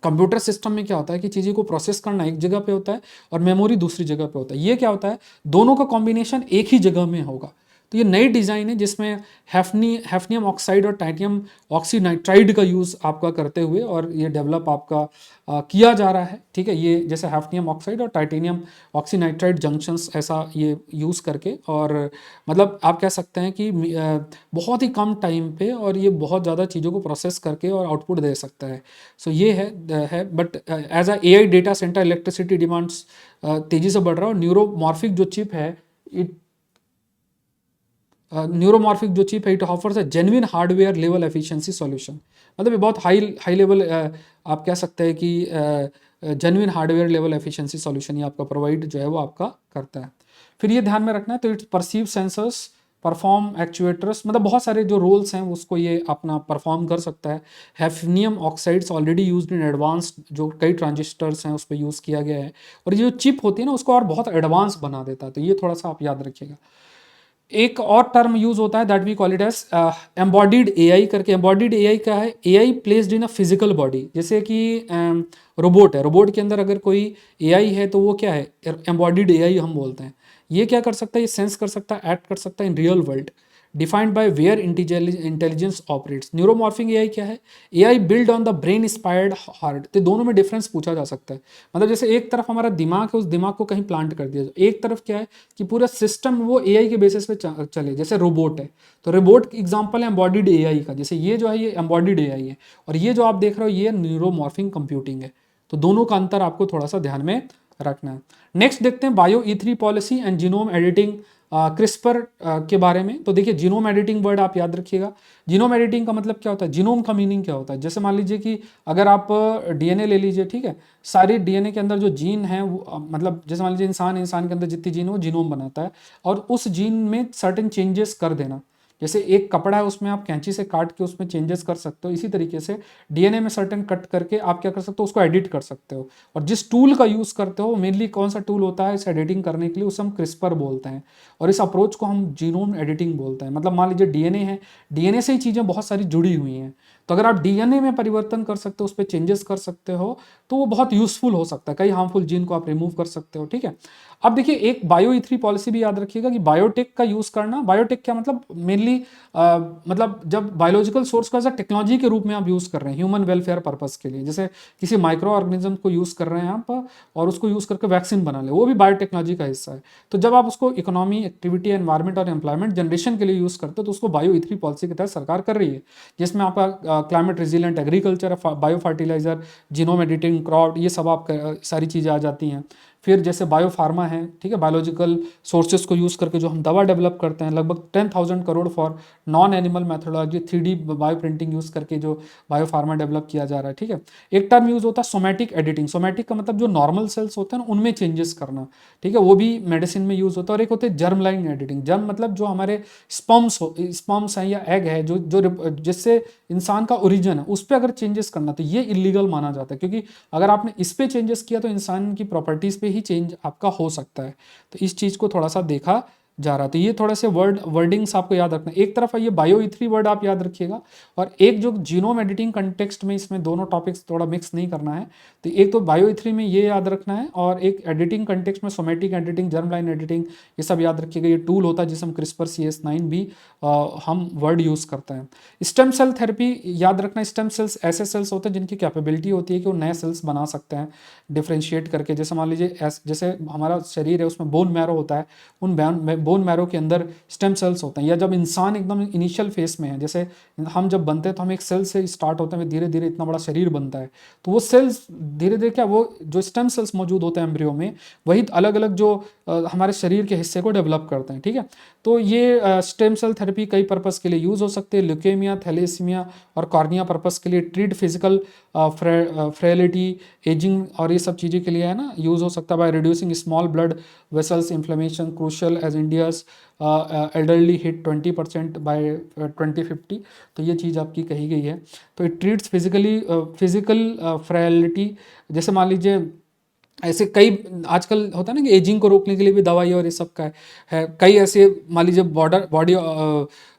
कंप्यूटर सिस्टम में क्या होता है कि चीज़ों को प्रोसेस करना एक जगह पे होता है और मेमोरी दूसरी जगह पे होता है। ये क्या होता है, दोनों का कॉम्बिनेशन एक ही जगह में होगा। तो ये नई डिज़ाइन है जिसमें हैफनियम ऑक्साइड और टाइटेनियम ऑक्सीनाइट्राइड का यूज़ आपका करते हुए और ये डेवलप आपका किया जा रहा है, ठीक है। ये जैसे हैफनियम ऑक्साइड और टाइटेनियम ऑक्सीनाइट्राइड जंक्शंस ऐसा ये यूज़ करके, और मतलब आप कह सकते हैं कि बहुत ही कम टाइम पे और ये बहुत ज़्यादा चीज़ों को प्रोसेस करके और आउटपुट दे सकता है। सो ये है but as a AI data centre electricity demands तेज़ी से बढ़ रहा है। और न्यूरोमॉर्फिक जो चिप है, न्यूरोमॉर्फिक जो चिप है, it offers a genuine hardware level efficiency solution, मतलब ये बहुत हाई लेवल आप कह सकते हैं कि genuine hardware level efficiency solution ये आपका प्रोवाइड जो है वो आपका करता है। फिर ये ध्यान में रखना है, तो it's perceive sensors perform actuators, मतलब बहुत सारे जो रोल्स हैं उसको ये अपना परफॉर्म कर सकता है। Hafnium oxides already used in advanced, जो कई ट्रांजिस्टर्स हैं उस पर यूज़ किया गया है, और ये जो चिप होती है ना उसको और बहुत एडवांस बना देता है। तो ये थोड़ा सा आप याद रखिएगा। एक और टर्म यूज होता है that we call it as embodied AI करके। एम्बॉडीड एआई क्या है? AI placed in a physical body. जैसे कि रोबोट है, रोबोट के अंदर अगर कोई एआई है तो वो क्या है? एम्बॉडीड एआई हम बोलते हैं। ये क्या कर सकता है? ये सेंस कर सकता है, एक्ट कर सकता है in real world, defined by where intelligence operates. Neuromorphing AI क्या है? AI build on the brain inspired heart. तो दोनों में डिफरेंस पूछा जा सकता है। मतलब जैसे एक तरफ हमारा दिमाग है, उस दिमाग को कहीं प्लांट कर दिया जाए, एक तरफ क्या है कि पूरा सिस्टम वो एआई के बेसिस पे चले। जैसे रोबोट है, तो रोबोट एग्जांपल है एम्बॉडीड एआई का। जैसे ये जो है ये एम्बॉडीड एआई है, और ये जो आप देख रहे हो ये न्यूरोमॉर्फिंग कंप्यूटिंग है। तो दोनों का अंतर आपको थोड़ा सा ध्यान में रखना है। नेक्स्ट देखते हैं बायो ई3 policy and genome editing, CRISPR के बारे में। तो देखिए जीनोम एडिटिंग वर्ड आप याद रखिएगा। जीनोम एडिटिंग का मतलब क्या होता है? जीनोम का मीनिंग क्या होता है? जैसे मान लीजिए कि अगर आप डीएनए ले लीजिए, ठीक है, सारी डीएनए के अंदर जो जीन है वो मतलब जैसे मान लीजिए इंसान के अंदर जितनी जीन है वो जीनोम बनाता है, और उस जीन में सर्टेन चेंजेस कर देना। जैसे एक कपड़ा है उसमें आप कैंची से काट के उसमें चेंजेस कर सकते हो, इसी तरीके से डीएनए में सर्टेन कट करके आप क्या कर सकते हो? उसको एडिट कर सकते हो। और जिस टूल का यूज़ करते हो मेनली कौन सा टूल होता है इस एडिटिंग करने के लिए? उसे हम क्रिस्पर बोलते हैं, और इस अप्रोच को हम जीनोम एडिटिंग बोलते हैं। मतलब मान लीजिए डीएनए है, डीएनए से ही चीज़ें बहुत सारी जुड़ी हुई हैं, तो अगर आप डीएनए में परिवर्तन कर सकते हो, उस पर चेंजेस कर सकते हो, तो वो बहुत यूजफुल हो सकता है। कई हार्मफुल जीन को आप रिमूव कर सकते हो, ठीक है। अब देखिए एक बायो ई3 पॉलिसी भी याद रखिएगा कि बायोटेक का यूज करना। बायोटेक क्या मतलब? मेनली मतलब जब बायोलॉजिकल सोर्स को एज अ टेक्नोलॉजी के रूप में आप यूज कर रहे हैं ह्यूमन वेलफेयर पर्पस के लिए, जैसे किसी माइक्रो ऑर्गेनिज्म को यूज कर रहे हैं आप और उसको यूज करके वैक्सीन बना ले, वो भी बायोटेक्नोलॉजी का हिस्सा है। तो जब आप उसको इकोनॉमी, एक्टिविटी, एनवायरमेंट और एम्प्लॉयमेंट जनरेशन के लिए यूज करते हो, तो उसको बायो ई3 पॉलिसी के तहत सरकार कर रही है, जिसमें आपका climate resilient agriculture, bio fertiliser, genome editing, crop, ये सब आप सारी चीज़ें आ जाती हैं। फिर जैसे बायो फार्मा है, ठीक है, बायोलॉजिकल सोर्सेज को यूज़ करके जो हम दवा डेवलप करते हैं, लगभग 10,000 crore for non animal methodology, 3D bio printing use करके जो बायो फार्मा डेवलप किया जा रहा है, ठीक है। एक टर्म यूज़ होता है सोमैटिक एडिटिंग। सोमैटिक का मतलब जो नॉर्मल सेल्स होते हैं ना उनमें चेंजेस करना, ठीक है, वो भी मेडिसिन में यूज़ होता है। और एक होते हैं जर्म लाइन एडिटिंग। जर्म मतलब जो हमारे स्पर्म्स हैं या एग है, जो जो जिससे इंसान का ओरिजिन है, उस पर अगर चेंजेस करना तो ये इलीगल माना जाता है, क्योंकि अगर आपने इस पे चेंजेस किया तो इंसान की प्रॉपर्टीज पे ही चेंज आपका हो सकता है। तो इस चीज़ को थोड़ा सा देखा जा रहा। तो ये थोड़े से वर्डिंग्स आपको याद रखना। एक तरफ है ये बायो ई3 वर्ड आप याद रखिएगा, और एक जो जीनोम एडिटिंग कंटेक्स्ट में, इसमें दोनों टॉपिक्स थोड़ा मिक्स नहीं करना है। तो एक तो बायो ई3 में ये याद रखना है, और एक एडिटिंग कंटेक्स्ट में somatic editing, germ line editing, ये सब याद रखिएगा। ये टूल होता है जिसे हम क्रिस्पर CS9 भी हम वर्ड यूज़ करते हैं। स्टेम सेल थेरेपी याद रखना। स्टेम सेल्स ऐसे सेल्स होते हैं जिनकी कैपेबिलिटी होती है कि वो नए सेल्स बना सकते हैं डिफ्रेंशिएट करके। जैसे मान लीजिए जैसे हमारा शरीर है उसमें बोन मैरो होता है, उन बोन मैरो के अंदर स्टेम सेल्स होते हैं। या जब इंसान एकदम इनिशियल फेस में है, जैसे हम जब बनते हैं तो हम एक सेल से स्टार्ट होते हैं, धीरे धीरे इतना बड़ा शरीर बनता है, तो वो सेल्स धीरे धीरे क्या, वो जो स्टेम सेल्स मौजूद होते हैं एम्ब्रियो में, वही अलग अलग जो हमारे शरीर के हिस्से को डेवलप करते हैं, ठीक है। तो ये स्टेम सेल थेरेपी कई पर्पस के लिए यूज़ हो सकते हैं। ल्यूकेमिया, थैलेसीमिया और कॉर्निया पर्पस के लिए, ट्रीट फिजिकल फ्रेलिटी, एजिंग और ये सब चीज़ें के लिए है ना यूज़ हो सकता है। By reducing small blood vessels inflammation crucial as India's elderly hit 20% by 2050। तो ये चीज़ आपकी कही गई है। तो इट ट्रीट्स फिजिकल फ्रेलिटी। जैसे मान लीजिए ऐसे कई आजकल होता है ना कि एजिंग को रोकने के लिए भी दवाई और ये सब का है। कई ऐसे मान लीजिए बॉडी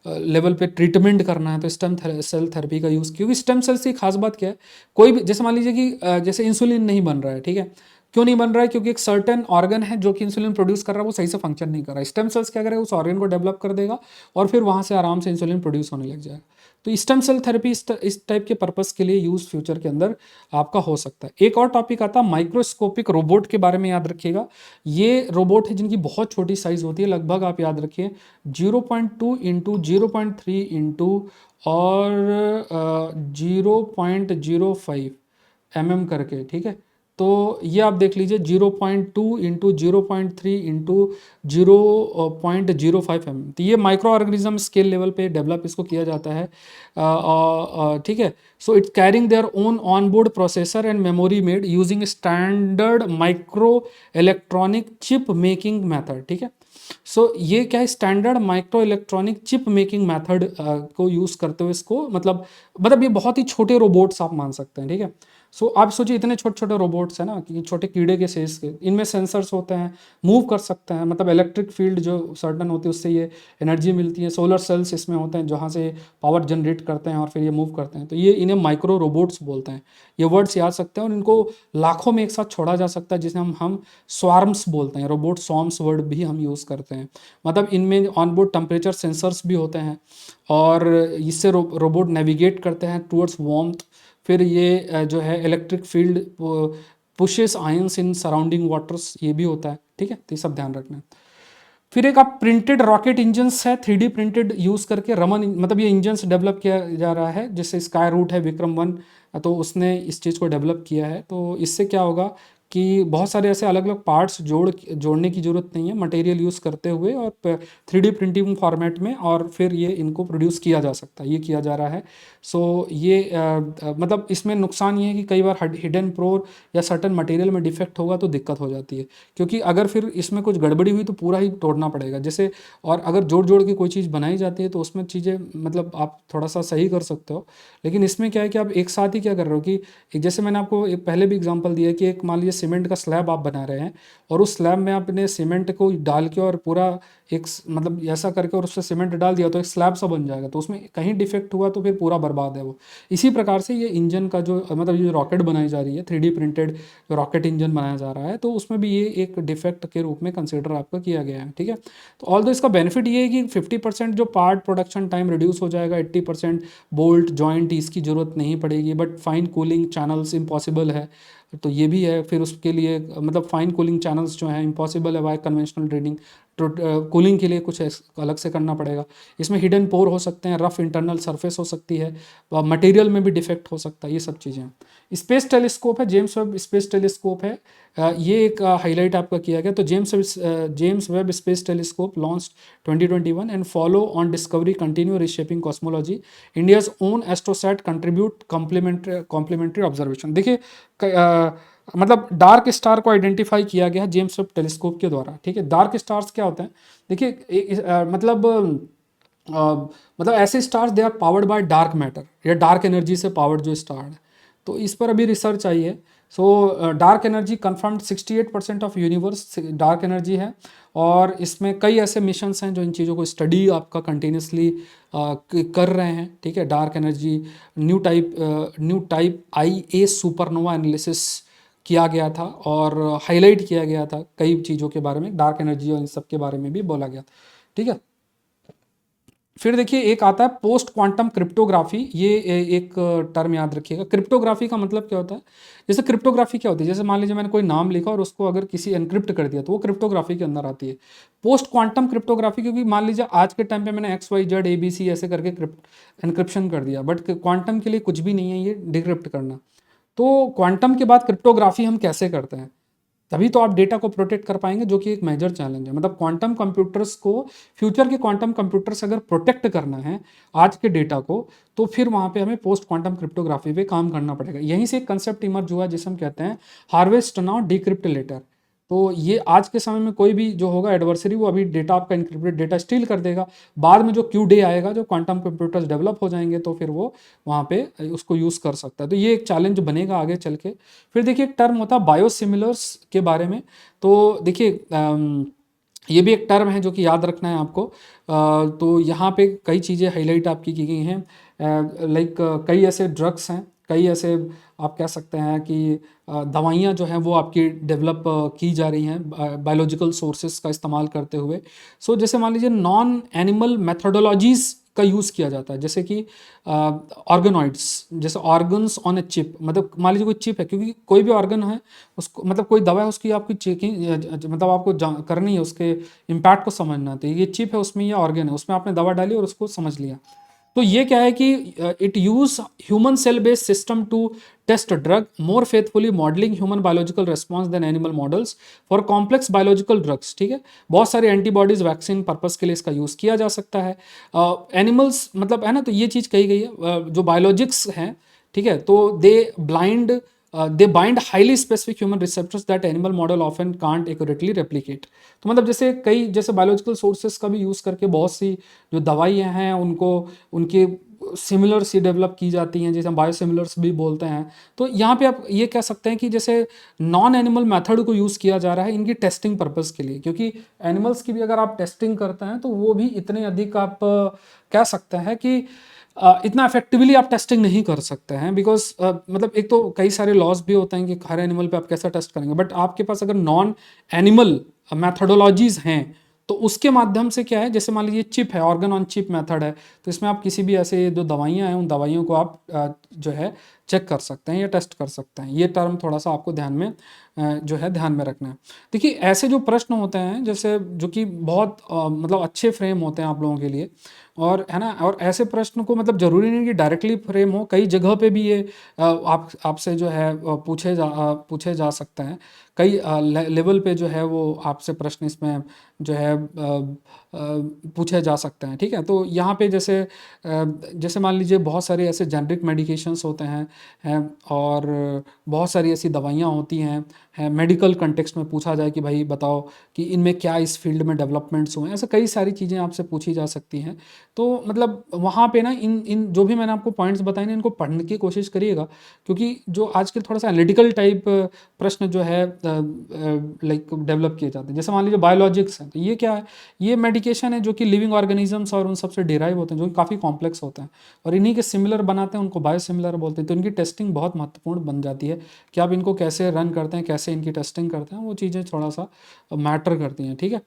लेवल पे ट्रीटमेंट करना है तो स्टेम सेल थेरेपी का यूज़, क्योंकि स्टेम सेल से खास बात क्या है, कोई भी जैसे मान लीजिए कि जैसे इंसुलिन नहीं बन रहा है, ठीक है, क्यों नहीं बन रहा है? क्योंकि एक सर्टेन ऑर्गन है जो कि इंसुलिन प्रोड्यूस कर रहा है, वो सही से फंक्शन नहीं कर रहा है। स्टेम सेल्स क्या करेगा? उस ऑर्गन को डेवलप कर देगा और फिर वहाँ से आराम से इंसुलिन प्रोड्यूस होने लग जाएगा। तो स्टेम सेल थेरेपी इस टाइप के पर्पस के लिए यूज फ्यूचर के अंदर आपका हो सकता है। एक और टॉपिक आता है माइक्रोस्कोपिक रोबोट के बारे में, याद रखिएगा। ये रोबोट है जिनकी बहुत छोटी साइज होती है, लगभग आप याद रखिए 0.2 इंटू 0.3 इंटू और 0.05 करके, ठीक है। तो ये आप देख लीजिए 0.2 इंटू 0.3 इंटू 0.05 तो ये माइक्रो ऑर्गेनिज्म स्केल लेवल पे डेवलप इसको किया जाता है, ठीक है। So it's carrying their own on board processor and memory made using standard micro electronic chip making method, ठीक है। सो ये क्या है? Standard micro electronic chip making method को यूज़ करते हुए इसको मतलब ये बहुत ही छोटे रोबोट्स आप मान सकते हैं, ठीक है। सो आप सोचिए इतने छोटे छोटे रोबोट्स हैं ना कि छोटे कीड़े के साइज के, इनमें सेंसर्स होते हैं, मूव कर सकते हैं, मतलब इलेक्ट्रिक फील्ड जो सर्टन होती है उससे ये एनर्जी मिलती है, सोलर सेल्स इसमें होते हैं जहाँ से पावर जनरेट करते हैं और फिर ये मूव करते हैं, तो ये इन्हें माइक्रो रोबोट्स बोलते हैं। ये वर्ड्स याद सकते हैं और इनको लाखों में एक साथ छोड़ा जा सकता है, जिसे हम स्वार्म्स बोलते हैं, रोबोट स्वार्म्स वर्ड भी हम यूज़ करते हैं। मतलब इनमें ऑनबोर्ड टेम्परेचर सेंसर्स भी होते हैं और इससे रोबोट नेविगेट करते हैं टूवर्ड्स वार्मथ। फिर ये जो है electric field pushes ions in surrounding waters, ये भी होता है, ठीक है, तो ये सब ध्यान रखना है। फिर एक आप प्रिंटेड रॉकेट इंजन्स है, 3D प्रिंटेड यूज़ करके रमन, मतलब ये इंजन्स डेवलप किया जा रहा है, जैसे स्काई रूट है विक्रम 1, तो उसने इस चीज़ को डेवलप किया है। तो इससे क्या होगा कि बहुत सारे ऐसे अलग अलग पार्ट्स जोड़ने की ज़रूरत नहीं है, मटेरियल यूज़ करते हुए और 3D प्रिंटिंग फॉर्मेट में, और फिर ये इनको प्रोड्यूस किया जा सकता है, ये किया जा रहा है। सो ये मतलब इसमें नुकसान ये है कि कई बार हिडन प्रोर या सर्टन मटेरियल में डिफेक्ट होगा तो दिक्कत हो जाती है, क्योंकि अगर फिर इसमें कुछ गड़बड़ी हुई तो पूरा ही तोड़ना पड़ेगा जैसे। और अगर जोड़ जोड़ के कोई चीज़ बनाई जाती है तो उसमें चीज़ें मतलब आप थोड़ा सा सही कर सकते हो, लेकिन इसमें क्या है कि आप एक साथ ही क्या कर रहे हो कि जैसे मैंने आपको एक पहले भी एग्जांपल दिया कि एक मान लीजिए सीमेंट का स्लैब आप बना रहे हैं और उस स्लैब में आपने सीमेंट को डाल के और पूरा मतलब ऐसा करके और उससे सीमेंट डाल दिया तो एक स्लैब सा बन जाएगा, तो उसमें कहीं डिफेक्ट हुआ तो फिर पूरा बर्बाद है वो। इसी प्रकार से ये इंजन का जो मतलब ये रॉकेट बनाई जा रही है 3D प्रिंटेड जो रॉकेट इंजन बनाया जा रहा है, तो उसमें भी ये एक डिफेक्ट के रूप में कंसिडर आपका किया गया है, ठीक है। तो ऑल दो इसका बेनिफिट ये है कि 50% जो पार्ट प्रोडक्शन टाइम रिड्यूस हो जाएगा, 80% बोल्ट जॉइंट इसकी ज़रूरत नहीं पड़ेगी, but fine cooling channels impossible है, तो ये भी है। फिर उसके लिए मतलब फाइन कूलिंग चैनल्स जो हैं इम्पॉसिबल है बाय कन्वेंशनल ड्रिलिंग, तो कूलिंग के लिए कुछ अलग से करना पड़ेगा। इसमें हिडन पोर हो सकते हैं, रफ इंटरनल सरफेस हो सकती है, मटेरियल में भी डिफेक्ट हो सकता है, ये सब चीज़ें। स्पेस टेलीस्कोप है, जेम्स वेब स्पेस टेलीस्कोप है, ये एक हाईलाइट आपका किया गया। तो James Webb space telescope launch 2021 and follow on discovery continue reshaping cosmology, India's own AstroSat contribute complementary observation. देखिए मतलब डार्क स्टार को आइडेंटिफाई किया गया है जेम्स वेब टेलीस्कोप के द्वारा, ठीक है। डार्क स्टार्स क्या होते हैं, देखिए मतलब ऐसे stars they are powered by dark matter या डार्क एनर्जी से पावर्ड जो स्टार है, तो इस पर अभी रिसर्च आई है। So dark energy confirmed 68% of universe dark energy है, और इसमें कई ऐसे मिशंस हैं जो इन चीज़ों को स्टडी आपका कंटिन्यूसली कर रहे हैं, ठीक है। Dark energy new type IA supernova analysis किया गया था और हाईलाइट किया गया था कई चीज़ों के बारे में, डार्क एनर्जी और इन सब के बारे में भी बोला गया था, ठीक है। फिर देखिए एक आता है पोस्ट क्वांटम क्रिप्टोग्राफी, ये एक टर्म याद रखिएगा। क्रिप्टोग्राफी का मतलब क्या होता है, जैसे क्रिप्टोग्राफी क्या होती है, जैसे मान लीजिए मैंने कोई नाम लिखा और उसको अगर किसी एनक्रिप्ट कर दिया तो वो क्रिप्टोग्राफी के अंदर आती है। पोस्ट क्वांटम क्रिप्टोग्राफी, क्योंकि मान लीजिए आज के टाइम पे मैंने XYZ ABC ऐसे करके एनक्रिप्शन कर दिया, बट क्वांटम के लिए कुछ भी नहीं है ये डिक्रिप्ट करना। तो क्वांटम के बाद क्रिप्टोग्राफी हम कैसे करते हैं, तभी तो आप डेटा को प्रोटेक्ट कर पाएंगे, जो कि एक मेजर चैलेंज है। मतलब क्वांटम कंप्यूटर्स को, फ्यूचर के क्वांटम कंप्यूटर्स अगर प्रोटेक्ट करना है आज के डेटा को, तो फिर वहां पे हमें पोस्ट क्वांटम क्रिप्टोग्राफी पे काम करना पड़ेगा। यहीं से एक कंसेप्ट इमर्ज हुआ जिसे हम कहते हैं हार्वेस्ट नाउ डिक्रिप्ट लेटर। तो ये आज के समय में कोई भी जो होगा एडवर्सरी, वो अभी डेटा आपका इनक्रिप्टेड डेटा स्टील कर देगा, बाद में जो क्यू डे आएगा, जो क्वांटम कंप्यूटर्स डेवलप हो जाएंगे, तो फिर वो वहाँ पे उसको यूज़ कर सकता है। तो ये एक चैलेंज बनेगा आगे चल के। फिर देखिए एक टर्म होता है बायोसिमिलर्स के बारे में, तो देखिए ये भी एक टर्म है जो कि याद रखना है आपको। तो यहाँ पे कई चीज़ें हाईलाइट आपकी की गई हैं, लाइक कई ऐसे ड्रग्स हैं, कई ऐसे आप कह सकते हैं कि दवाइयाँ जो हैं वो आपकी डेवलप की जा रही हैं बायोलॉजिकल सोर्सेस का इस्तेमाल करते हुए। सो जैसे मान लीजिए नॉन एनिमल मेथोडोलॉजीज़ का यूज़ किया जाता है, जैसे कि ऑर्गेनॉइड्स, जैसे ऑर्गन्स ऑन ए चिप, मतलब मान लीजिए कोई चिप है, क्योंकि कोई भी ऑर्गन है उसको, मतलब कोई दवा है उसकी आपकी चेकिंग, मतलब आपको करनी है, उसके इम्पैक्ट को समझना है। तो ये चिप है, उसमें ये ऑर्गन है, उसमें आपने दवा डाली और उसको समझ लिया। तो ये क्या है कि it use human cell based system to test drug more faithfully modelling human biological response than animal models for complex biological drugs, ठीक है। बहुत सारे एंटीबॉडीज वैक्सीन पर्पस के लिए इसका यूज किया जा सकता है। एनिमल्स मतलब है ना, तो ये चीज कही गई है, जो बायोलॉजिक्स हैं, ठीक है, तो दे bind highly specific human receptors that animal model often can't accurately replicate. तो मतलब जैसे कई जैसे बायोलॉजिकल सोर्सेस का भी यूज़ करके बहुत सी जो दवाइयाँ हैं उनको उनके सिमिलर सी डेवलप की जाती हैं, जैसे हम बायोसिमिलर्स भी बोलते हैं। तो यहाँ पे आप ये कह सकते हैं कि जैसे नॉन एनिमल मेथड को यूज़ किया जा रहा है इनकी टेस्टिंग पर्पस के लिए, क्योंकि एनिमल्स की भी अगर आप टेस्टिंग करते हैं तो वो भी इतने अधिक आप कह सकते हैं कि इतना इफेक्टिवली आप टेस्टिंग नहीं कर सकते हैं, बिकॉज मतलब एक तो कई सारे लॉस भी होते हैं कि हर एनिमल पे आप कैसा टेस्ट करेंगे, बट आपके पास अगर नॉन एनिमल मैथडोलॉजीज हैं तो उसके माध्यम से क्या है, जैसे मान लीजिए चिप है, ऑर्गन ऑन चिप मेथड है, तो इसमें आप किसी भी ऐसे जो दवाइयाँ हैं उन दवाइयों को आप जो है चेक कर सकते हैं या टेस्ट कर सकते हैं। ये टर्म थोड़ा सा आपको ध्यान में जो है ध्यान में रखना है। देखिए ऐसे जो प्रश्न होते हैं जैसे जो कि बहुत मतलब अच्छे फ्रेम होते हैं आप लोगों के लिए, और है ना, और ऐसे प्रश्न को मतलब जरूरी नहीं कि डायरेक्टली फ्रेम हो, कई जगह पे भी ये आप आपसे जो है पूछे जा सकते हैं, कई लेवल पे जो है वो आपसे प्रश्न इसमें जो है पूछे जा सकते हैं। ठीक है, तो यहाँ पे जैसे मान लीजिए बहुत सारे ऐसे जेनरिक मेडिकेशंस होते हैं और बहुत सारी ऐसी दवाइयाँ होती हैं मेडिकल कंटेक्स्ट में पूछा जाए कि भाई बताओ कि इनमें क्या इस फील्ड में डेवलपमेंट्स हुए हैं, ऐसे कई सारी चीज़ें आपसे पूछी जा सकती हैं। तो मतलब वहाँ पे ना इन इन जो भी मैंने आपको पॉइंट्स बताए ना, इनको पढ़ने की कोशिश करिएगा, क्योंकि जो आजकल थोड़ा सा एनालिटिकल टाइप प्रश्न जो है लाइक डेवलप किए जाते हैं, जैसे मान लीजिए बायोलॉजिक्स है, तो ये क्या है, ये मेडिकेशन है जो कि लिविंग ऑर्गेनिजम्स और उन सबसे डिराइव होते हैं, जो कि काफ़ी कॉम्प्लेक्स होते हैं और इन्हीं के सिमिलर बनाते हैं, उनको बायोसिमिलर बोलते हैं। तो इनकी टेस्टिंग बहुत महत्वपूर्ण बन जाती है कि आप इनको कैसे रन करते हैं, कैसे इनकी टेस्टिंग करते हैं, वो चीज़ें थोड़ा सा मैटर करती हैं। ठीक है,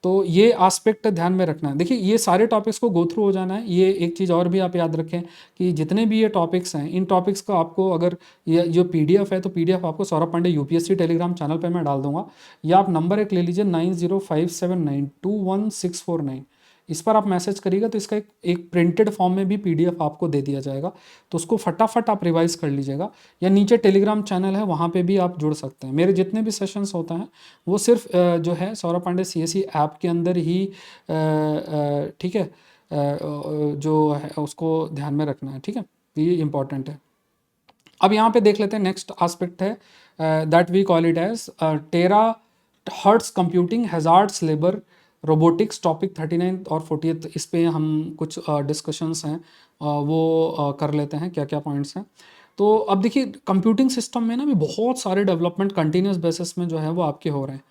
तो ये आस्पेक्ट ध्यान में रखना है। देखिए ये सारे टॉपिक्स को गो थ्रू हो जाना है। ये एक चीज़ और भी आप याद रखें कि जितने भी ये टॉपिक्स हैं, इन टॉपिक्स का आपको अगर ये जो पीडीएफ है, तो पीडीएफ आपको Saurabh Pandey UPSC Telegram channel पे मैं डाल दूंगा, या आप नंबर एक ले लीजिए 9057921649, इस पर आप मैसेज करिएगा तो इसका एक प्रिंटेड फॉर्म में भी पीडीएफ आपको दे दिया जाएगा, तो उसको फटाफट आप रिवाइज कर लीजिएगा। या नीचे टेलीग्राम चैनल है, वहाँ पे भी आप जुड़ सकते हैं। मेरे जितने भी सेशंस होते हैं वो सिर्फ जो है सौरभ पांडे सीएसई ऐप के अंदर ही ठीक है जो है उसको ध्यान में रखना है। ठीक है, ये इंपॉर्टेंट है। अब यहाँ पे देख लेते हैं नेक्स्ट एस्पेक्ट है that we call it as terahertz computing hazards labour robotics, topic 39 और 40। इस पे हम कुछ डिस्कशंस हैं वो कर लेते हैं, क्या क्या पॉइंट्स हैं। तो अब देखिए कंप्यूटिंग सिस्टम में ना भी बहुत सारे डेवलपमेंट कंटिन्यूस बेसिस में जो है वो आपके हो रहे हैं।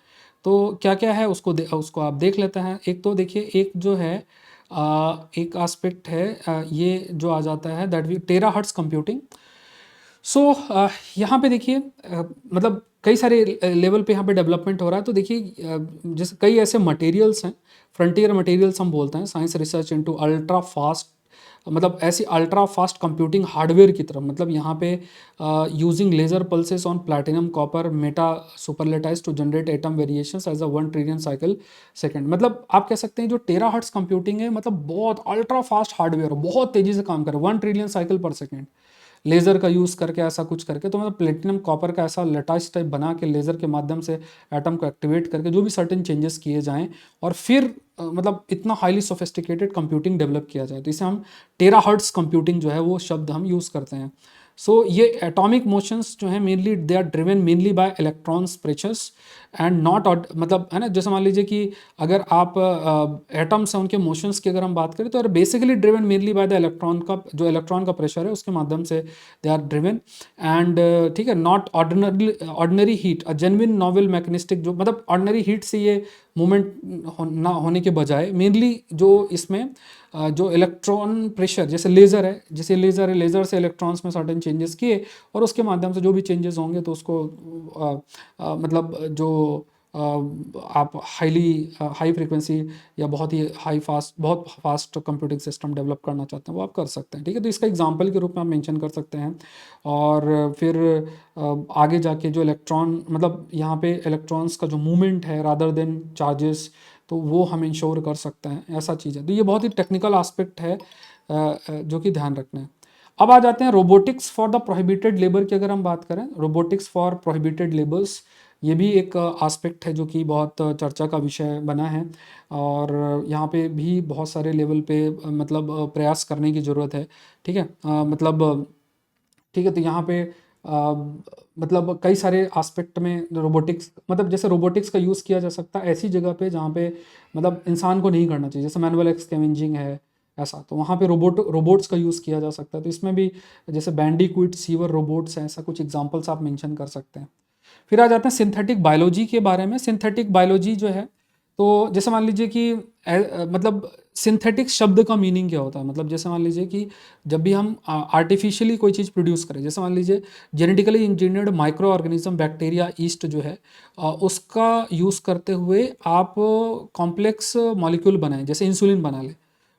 तो क्या क्या है उसको आप देख लेते हैं। एक तो देखिए एक जो है एक एस्पेक्ट है ये जो आ जाता है that we terahertz computing. So यहाँ पे देखिए मतलब कई सारे लेवल पे यहाँ पे डेवलपमेंट हो रहा है। तो देखिए जैसे कई ऐसे मटेरियल्स हैं, फ्रंटियर मटेरियल्स हम बोलते हैं, science research into ultra fast, मतलब ऐसी अल्ट्रा फास्ट कंप्यूटिंग हार्डवेयर की तरफ, मतलब यहाँ पे using laser pulses on platinum copper meta superlattice to generate atom variations as a 1 trillion cycle second. मतलब आप कह सकते हैं जो टेरा हर्ट्स कंप्यूटिंग है, मतलब बहुत अल्ट्रा फास्ट हार्डवेयर, बहुत तेजी से काम करे, 1 ट्रिलियन साइकिल पर सेकेंड, लेज़र का यूज़ करके ऐसा कुछ करके। तो मतलब प्लेटिनम कॉपर का ऐसा लेटाइस टाइप बना के लेज़र के माध्यम से एटम को एक्टिवेट करके जो भी सर्टेन चेंजेस किए जाएं और फिर मतलब इतना हाईली सोफिस्टिकेटेड कंप्यूटिंग डेवलप किया जाए, तो इसे हम टेरा हर्ट्स कंप्यूटिंग जो है वो शब्द हम यूज़ करते हैं। सो ये एटॉमिक मोशंस जो है mainly they are driven mainly by electrons pressures and not, मतलब है ना, जैसे मान लीजिए कि अगर आप एटम्स हैं उनके मोशंस की अगर हम बात करें तो basically driven mainly by the electron का, जो इलेक्ट्रॉन का प्रेशर है उसके माध्यम से दे आर ड्रिवन एंड ठीक है, not ordinary heat, a genuine novel mechanistic, जो मतलब ऑर्डिनरी हीट से ये मूवमेंट ना होने के बजाय मेनली जो इसमें जो इलेक्ट्रॉन प्रेशर, जैसे लेज़र है, लेज़र से इलेक्ट्रॉन्स में सर्टेन चेंजेस किए और उसके माध्यम से जो भी चेंजेस होंगे तो उसको मतलब जो आप हाई फ्रीक्वेंसी या बहुत फास्ट कंप्यूटिंग सिस्टम डेवलप करना चाहते हैं वो आप कर सकते हैं। ठीक है, तो इसका एग्जांपल के रूप में आप मेंशन कर सकते हैं। और फिर आगे जाके जो इलेक्ट्रॉन, मतलब यहाँ पे इलेक्ट्रॉन्स का जो मूवमेंट है रादर देन चार्जेस, तो वो हम इंश्योर कर सकते हैं, ऐसा चीज़ है। तो ये बहुत ही टेक्निकल एस्पेक्ट है जो कि ध्यान रखना है। अब आ जाते हैं robotics for the prohibited labour की अगर हम बात करें, रोबोटिक्स फॉर प्रोहिबिटेड लेबर्स, ये भी एक एस्पेक्ट है जो कि बहुत चर्चा का विषय बना है और यहाँ पे भी बहुत सारे लेवल पे मतलब प्रयास करने की ज़रूरत है। ठीक है, मतलब ठीक है, तो यहाँ पे मतलब कई सारे एस्पेक्ट में रोबोटिक्स, मतलब जैसे रोबोटिक्स का यूज़ किया जा सकता है ऐसी जगह पे जहाँ पे मतलब इंसान को नहीं करना चाहिए, जैसे मैनुअल एक्सकैवेंजिंग है, ऐसा, तो वहाँ पे रोबोट्स का यूज़ किया जा सकता है। तो इसमें भी जैसे बैंडिक्विट, सीवर रोबोट्स हैं, ऐसा कुछ एग्जांपल्स आप मेंशन कर सकते हैं। फिर आ जाते हैं सिंथेटिक बायोलॉजी के बारे में। सिंथेटिक बायोलॉजी जो है, तो जैसे मान लीजिए कि मतलब सिंथेटिक शब्द का मीनिंग क्या होता है, मतलब जैसे मान लीजिए कि जब भी हम आर्टिफिशियली कोई चीज़ प्रोड्यूस करें, जैसे मान लीजिए genetically engineered micro organism, bacteria, east जो है, उसका यूज़ करते हुए आप कॉम्प्लेक्स मॉलिक्यूल बनाएं, जैसे इंसुलिन बना ले।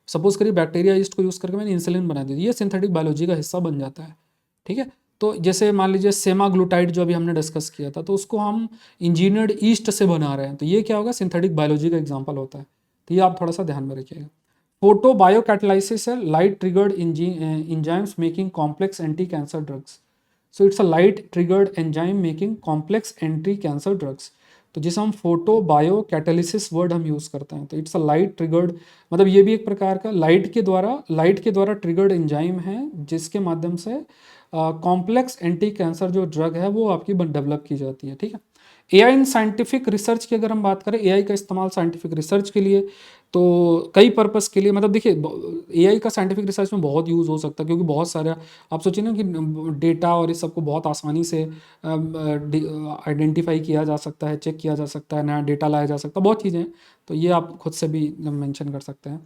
सपोज करिए बैक्टीरिया ईस्ट को यूज़ करके मैंने इंसुलिन बना दी, ये सिंथेटिक बायोलॉजी का हिस्सा बन जाता है। ठीक है, तो जैसे मान लीजिए सेमाग्लूटाइड जो अभी हमने डिस्कस किया था, तो उसको हम इंजीनियर्ड ईस्ट से बना रहे हैं, तो ये क्या होगा, सिंथेटिक बायोलॉजी का एग्जांपल होता है। तो ये आप थोड़ा सा ध्यान में रखिएगा। फोटो बायोकैटालिसिस है, light triggered enzymes making complex anti cancer drugs. So it's a light triggered enzyme making complex anti cancer drugs. तो जिसे हम फोटो बायो कैटालिसिस वर्ड हम यूज़ करते हैं, तो इट्स अ लाइट ट्रिगर्ड, मतलब ये भी एक प्रकार का लाइट के द्वारा ट्रिगर्ड एंजाइम है, जिसके माध्यम से कॉम्प्लेक्स एंटी कैंसर जो ड्रग है वो आपकी डेवलप की जाती है। ठीक है, एआई इन साइंटिफिक रिसर्च की अगर हम बात करें, एआई का इस्तेमाल साइंटिफिक रिसर्च के लिए, तो कई पर्पस के लिए, मतलब देखिए एआई का साइंटिफिक रिसर्च में बहुत यूज़ हो सकता है, क्योंकि बहुत सारा, आप सोचिए ना कि डेटा और इस सबको बहुत आसानी से आइडेंटिफाई किया जा सकता है, चेक किया जा सकता है, नया डेटा लाया जा सकता है, बहुत चीज़ें हैं। तो ये आप खुद से भी मेंशन कर सकते हैं।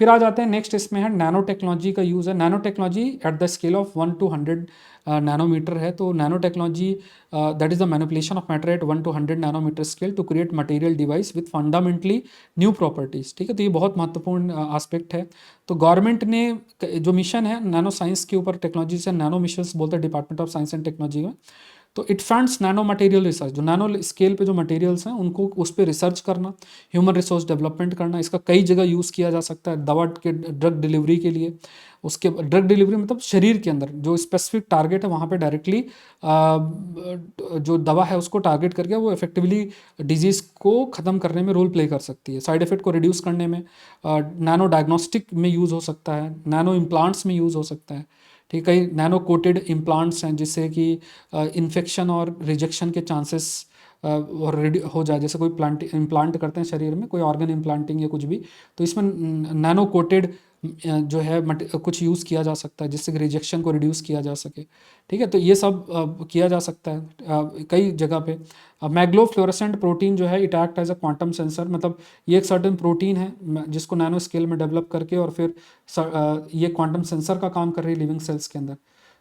फिर आ जाते हैं नेक्स्ट, इसमें है नैनो टेक्नोलॉजी का यूज़ है। Nanotechnology at the scale of 1 to 100 nanometre है। तो nanotechnology that is the manipulation of matter at 1 to 100 nanometre scale to create material device with fundamentally new properties. ठीक है, तो ये बहुत महत्वपूर्ण एस्पेक्ट है। तो गवर्नमेंट ने जो मिशन है नैनो साइंस के ऊपर, टेक्नोलॉजी से नैनो मिशंस बोलते हैं department of science and technology में। तो it funds nano material research, जो नैनो स्केल पे जो मटेरियल्स हैं उनको उस पर रिसर्च करना, ह्यूमन रिसोर्स डेवलपमेंट करना। इसका कई जगह यूज़ किया जा सकता है, दवा के ड्रग डिलीवरी के लिए। उसके ड्रग डिलीवरी मतलब शरीर के अंदर जो स्पेसिफिक टारगेट है वहाँ पे डायरेक्टली जो दवा है उसको टारगेट करके वो इफेक्टिवली डिजीज़ को ख़त्म करने में रोल प्ले कर सकती है, साइड इफेक्ट को रिड्यूस करने में। नैनो डायग्नोस्टिक में यूज़ हो सकता है, नैनो इम्प्लांट्स में यूज़ हो सकता है। ठीक है, कई नैनो कोटेड इम्प्लांट्स हैं जिससे कि इन्फेक्शन और रिजेक्शन के चांसेस और हो जाए, जैसे कोई प्लांट इम्प्लांट करते हैं शरीर में, कोई ऑर्गन इम्प्लांटिंग या कुछ भी, तो इसमें नैनो कोटेड जो है कुछ यूज़ किया जा सकता है जिससे कि रिजेक्शन को रिड्यूस किया जा सके। ठीक है, तो ये सब किया जा सकता है कई जगह पे। मैग्लो फ्लोरेसेंट प्रोटीन जो है, it act as a quantum sensor, मतलब ये एक सर्टेन प्रोटीन है जिसको नैनो स्केल में डेवलप करके और फिर ये क्वांटम सेंसर का काम कर रही है लिविंग सेल्स के अंदर।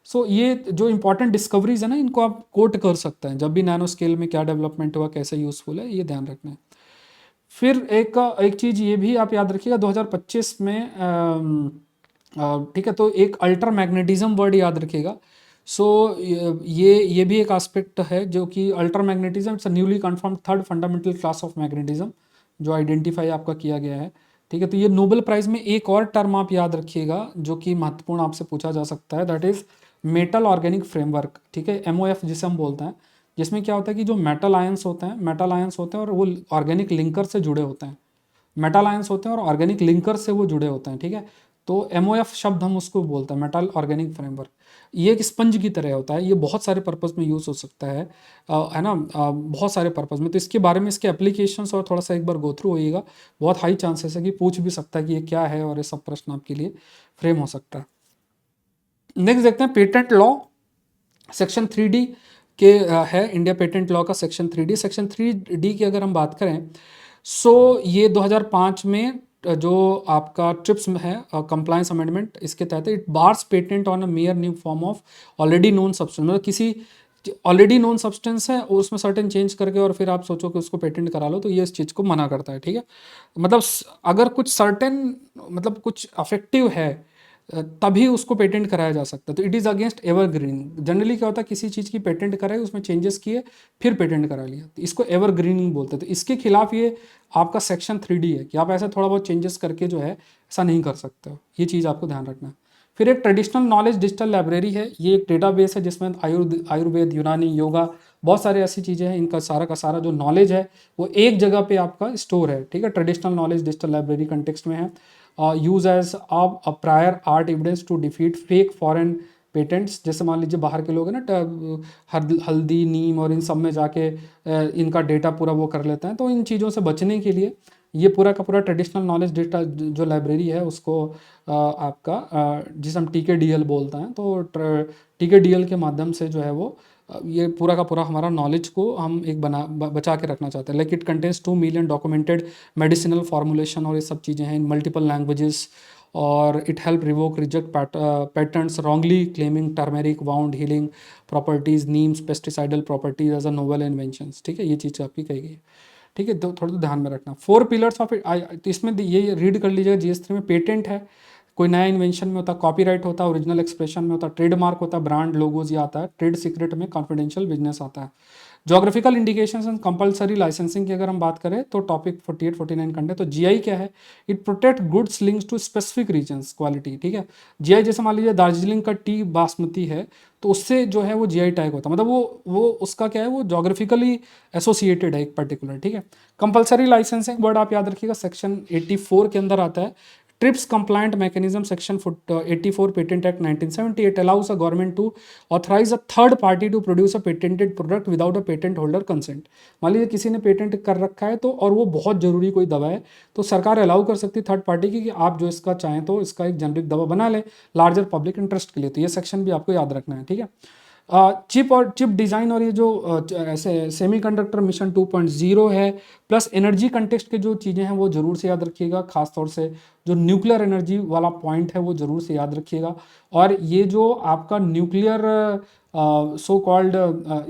सो ये जो इंपॉर्टेंट डिस्कवरीज है ना, इनको आप कोट कर सकते हैं, जब भी नैनो स्केल में क्या डेवलपमेंट हुआ, कैसे यूज़फुल है, ये ध्यान रखना है। फिर एक चीज़ ये भी आप याद रखिएगा, 2025 में ठीक है, तो एक अल्ट्रा मैग्नेटिज्म वर्ड याद रखिएगा। सो ये भी एक एस्पेक्ट है, जो कि ultra magnetism it's a newly confirmed third fundamental class of magnetism जो आइडेंटिफाई आपका किया गया है। ठीक है, तो ये नोबेल प्राइज में एक और टर्म आप याद रखिएगा जो कि महत्वपूर्ण आपसे पूछा जा सकता है, that is metal organic framework. ठीक है, MOF जिसे हम बोलते हैं, जिसमें क्या होता है कि जो मेटल आयंस होते हैं और वो ऑर्गेनिक लिंकर से जुड़े होते हैं। मेटल आयंस होते हैं और ऑर्गेनिक लिंकर से वो जुड़े होते हैं। ठीक है, तो MOF शब्द हम उसको बोलते हैं, मेटल ऑर्गेनिक फ्रेमवर्क। ये एक स्पंज की तरह होता है, ये बहुत सारे पर्पस में यूज़ हो सकता है ना, बहुत सारे पर्पस में। तो इसके बारे में, इसके एप्लीकेशंस और थोड़ा सा एक बार गो थ्रू होइएगा, बहुत हाई चांसेस है कि पूछ भी सकता है कि ये क्या है, और ये सब प्रश्न आपके लिए फ्रेम हो सकता है। नेक्स्ट देखते हैं पेटेंट लॉ, सेक्शन 3D के है इंडिया पेटेंट लॉ का सेक्शन 3D। सेक्शन 3D की अगर हम बात करें, सो ये 2005 में जो आपका ट्रिप्स में है कंप्लायंस अमेंडमेंट, इसके तहत it bars patent on a mayor new form of already known substance, मतलब किसी ऑलरेडी नोन सब्सटेंस है और उसमें सर्टेन चेंज करके और फिर आप सोचो कि उसको पेटेंट करा लो, तो ये इस चीज़ को मना करता है। ठीक है, मतलब अगर कुछ सर्टेन, मतलब कुछ अफेक्टिव है, तभी उसको पेटेंट कराया जा सकता है। तो it is against evergreening. Generally क्या होता है, किसी चीज़ की पेटेंट कराई, उसमें चेंजेस किए, फिर पेटेंट करा लिया, तो इसको एवरग्रीनिंग बोलते हैं। तो इसके खिलाफ ये आपका सेक्शन 3D है कि आप ऐसा थोड़ा बहुत चेंजेस करके जो है ऐसा नहीं कर सकते हो, ये चीज़ आपको ध्यान रखना है। फिर एक ट्रेडिशनल नॉलेज डिजिटल लाइब्रेरी है, ये एक डेटाबेस है जिसमें आयुर्वेद, यूनानी, योगा, बहुत सारी ऐसी चीज़ें हैं, इनका सारा का सारा जो नॉलेज है वो एक जगह पे आपका स्टोर है। ठीक है, traditional knowledge digital library context में है। Use as a prior art evidence to defeat fake foreign patents. जैसे मान लीजिए बाहर के लोग हैं ना, हल्दी, नीम और इन सब में जाके इनका डेटा पूरा वो कर लेते हैं, तो इन चीज़ों से बचने के लिए ये पूरा का पूरा ट्रेडिशनल नॉलेज डेटा जो लाइब्रेरी है उसको आपका जिसे हम TKDL बोलते हैं, तो TKDL के माध्यम से जो है वो ये पूरा का पूरा हमारा नॉलेज को हम एक बचा के रखना चाहते हैं। Like it contains 2 million documented medicinal formulation और ये सब चीज़ें हैं इन मल्टीपल लैंग्वेजेस। और it help revoke reject patterns wrongly claiming turmeric wound healing properties neem's pesticidal properties as a novel inventions. ठीक है, ये चीज़ आपकी कही गई है। ठीक है, तो थोड़ा सा ध्यान में रखना। 4 पिलर्स ऑफ इट, इसमें ये रीड कर लीजिएगा। GS3 में पेटेंट है, कोई नया इन्वेंशन में होता है, कॉपीराइट होता है, ओरिजिनल एक्सप्रेशन में होता है, ट्रेडमार्क होता है, ब्रांड लोगोज ये आता है, ट्रेड सीक्रेट में कॉन्फिडेंशियल बिजनेस आता है। Geographical indications and compulsory licensing की अगर हम बात करें तो टॉपिक 48 49 कंटे। तो GI क्या है? It protect goods links to specific regions quality. ठीक है, GI जैसे मान लीजिए दार्जिलिंग का टी बासमती है, तो उससे जो है वो GI टैग होता है, मतलब वो उसका क्या है, वो जोग्राफिकली एसोसिएटेड है एक पर्टिकुलर। ठीक है, कंपलसरी लाइसेंसिंग वर्ड आप याद रखिएगा, सेक्शन 84 के अंदर आता है। TRIPS compliant mechanism section 84 patent act 1978 allows a government to authorise a third party to produce a patented product without a patent holder consent. मान लीजिए किसी ने पेटेंट कर रखा है तो, और वो बहुत जरूरी कोई दवा है, तो सरकार अलाउ कर सकती है थर्ड पार्टी की कि आप जो इसका चाहें तो इसका एक जेनरिक दवा बना लें लार्जर पब्लिक इंटरेस्ट के लिए। तो ये सेक्शन भी आपको याद रखना है। ठीक है, चिप और चिप डिज़ाइन और ये जो ऐसे सेमीकंडक्टर मिशन 2.0 है, प्लस एनर्जी कंटेक्स्ट के जो चीज़ें हैं वो ज़रूर से याद रखिएगा। खासतौर से जो न्यूक्लियर एनर्जी वाला पॉइंट है वो ज़रूर से याद रखिएगा। और ये जो आपका न्यूक्लियर सो कॉल्ड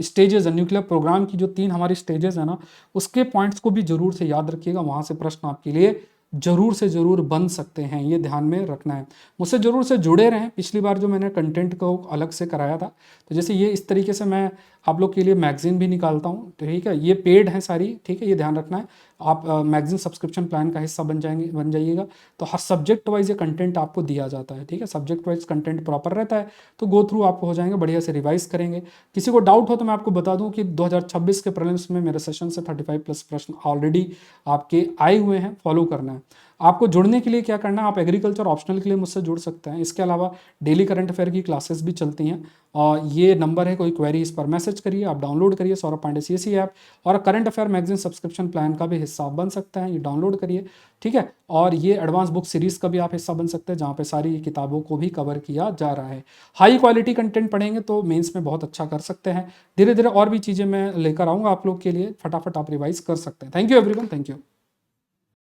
स्टेजेस है, न्यूक्लियर प्रोग्राम की जो 3 हमारी स्टेजेस है ना, उसके पॉइंट्स को भी ज़रूर से याद रखिएगा। वहाँ से प्रश्न आपके लिए जरूर से जरूर बन सकते हैं, ये ध्यान में रखना है। मुझसे जरूर से जुड़े रहें। पिछली बार जो मैंने कंटेंट को अलग से कराया था, तो जैसे ये इस तरीके से मैं आप लोग के लिए मैगजीन भी निकालता हूँ, तो ठीक है, ये पेड है सारी। ठीक है, ये ध्यान रखना है। आप मैगजीन सब्सक्रिप्शन प्लान का हिस्सा बन जाइएगा। तो हर सब्जेक्ट वाइज ये कंटेंट आपको दिया जाता है। ठीक है, सब्जेक्ट वाइज कंटेंट प्रॉपर रहता है, तो गो थ्रू आपको हो जाएंगे, बढ़िया से रिवाइज करेंगे। किसी को डाउट हो तो मैं आपको बता दूं कि 2026 के प्रीलिम्स में मेरे सेशन से 35+ प्रश्न ऑलरेडी आपके आए हुए हैं, फॉलो करना है। आपको जुड़ने के लिए क्या करना है, आप एग्रीकल्चर ऑप्शनल के लिए मुझसे जुड़ सकते हैं। इसके अलावा डेली करंट अफेयर की क्लासेस भी चलती हैं, और ये नंबर है, कोई क्वेरी इस पर मैसेज करिए, आप डाउनलोड करिए सौरभ पांडे CSE ऐप। और current affair magazine subscription plan का भी हिस्सा बन सकते हैं, ये डाउनलोड करिए। ठीक है, और ये एडवांस बुक सीरीज का भी आप हिस्सा बन सकते हैं, जहाँ पे सारी किताबों को भी कवर किया जा रहा है। हाई क्वालिटी कंटेंट पढ़ेंगे तो मेंस में बहुत अच्छा कर सकते हैं। धीरे धीरे और भी चीज़ें मैं लेकर आऊँगा आप लोग के लिए, फटाफट आप रिवाइज कर सकते हैं। Thank you everyone, thank you.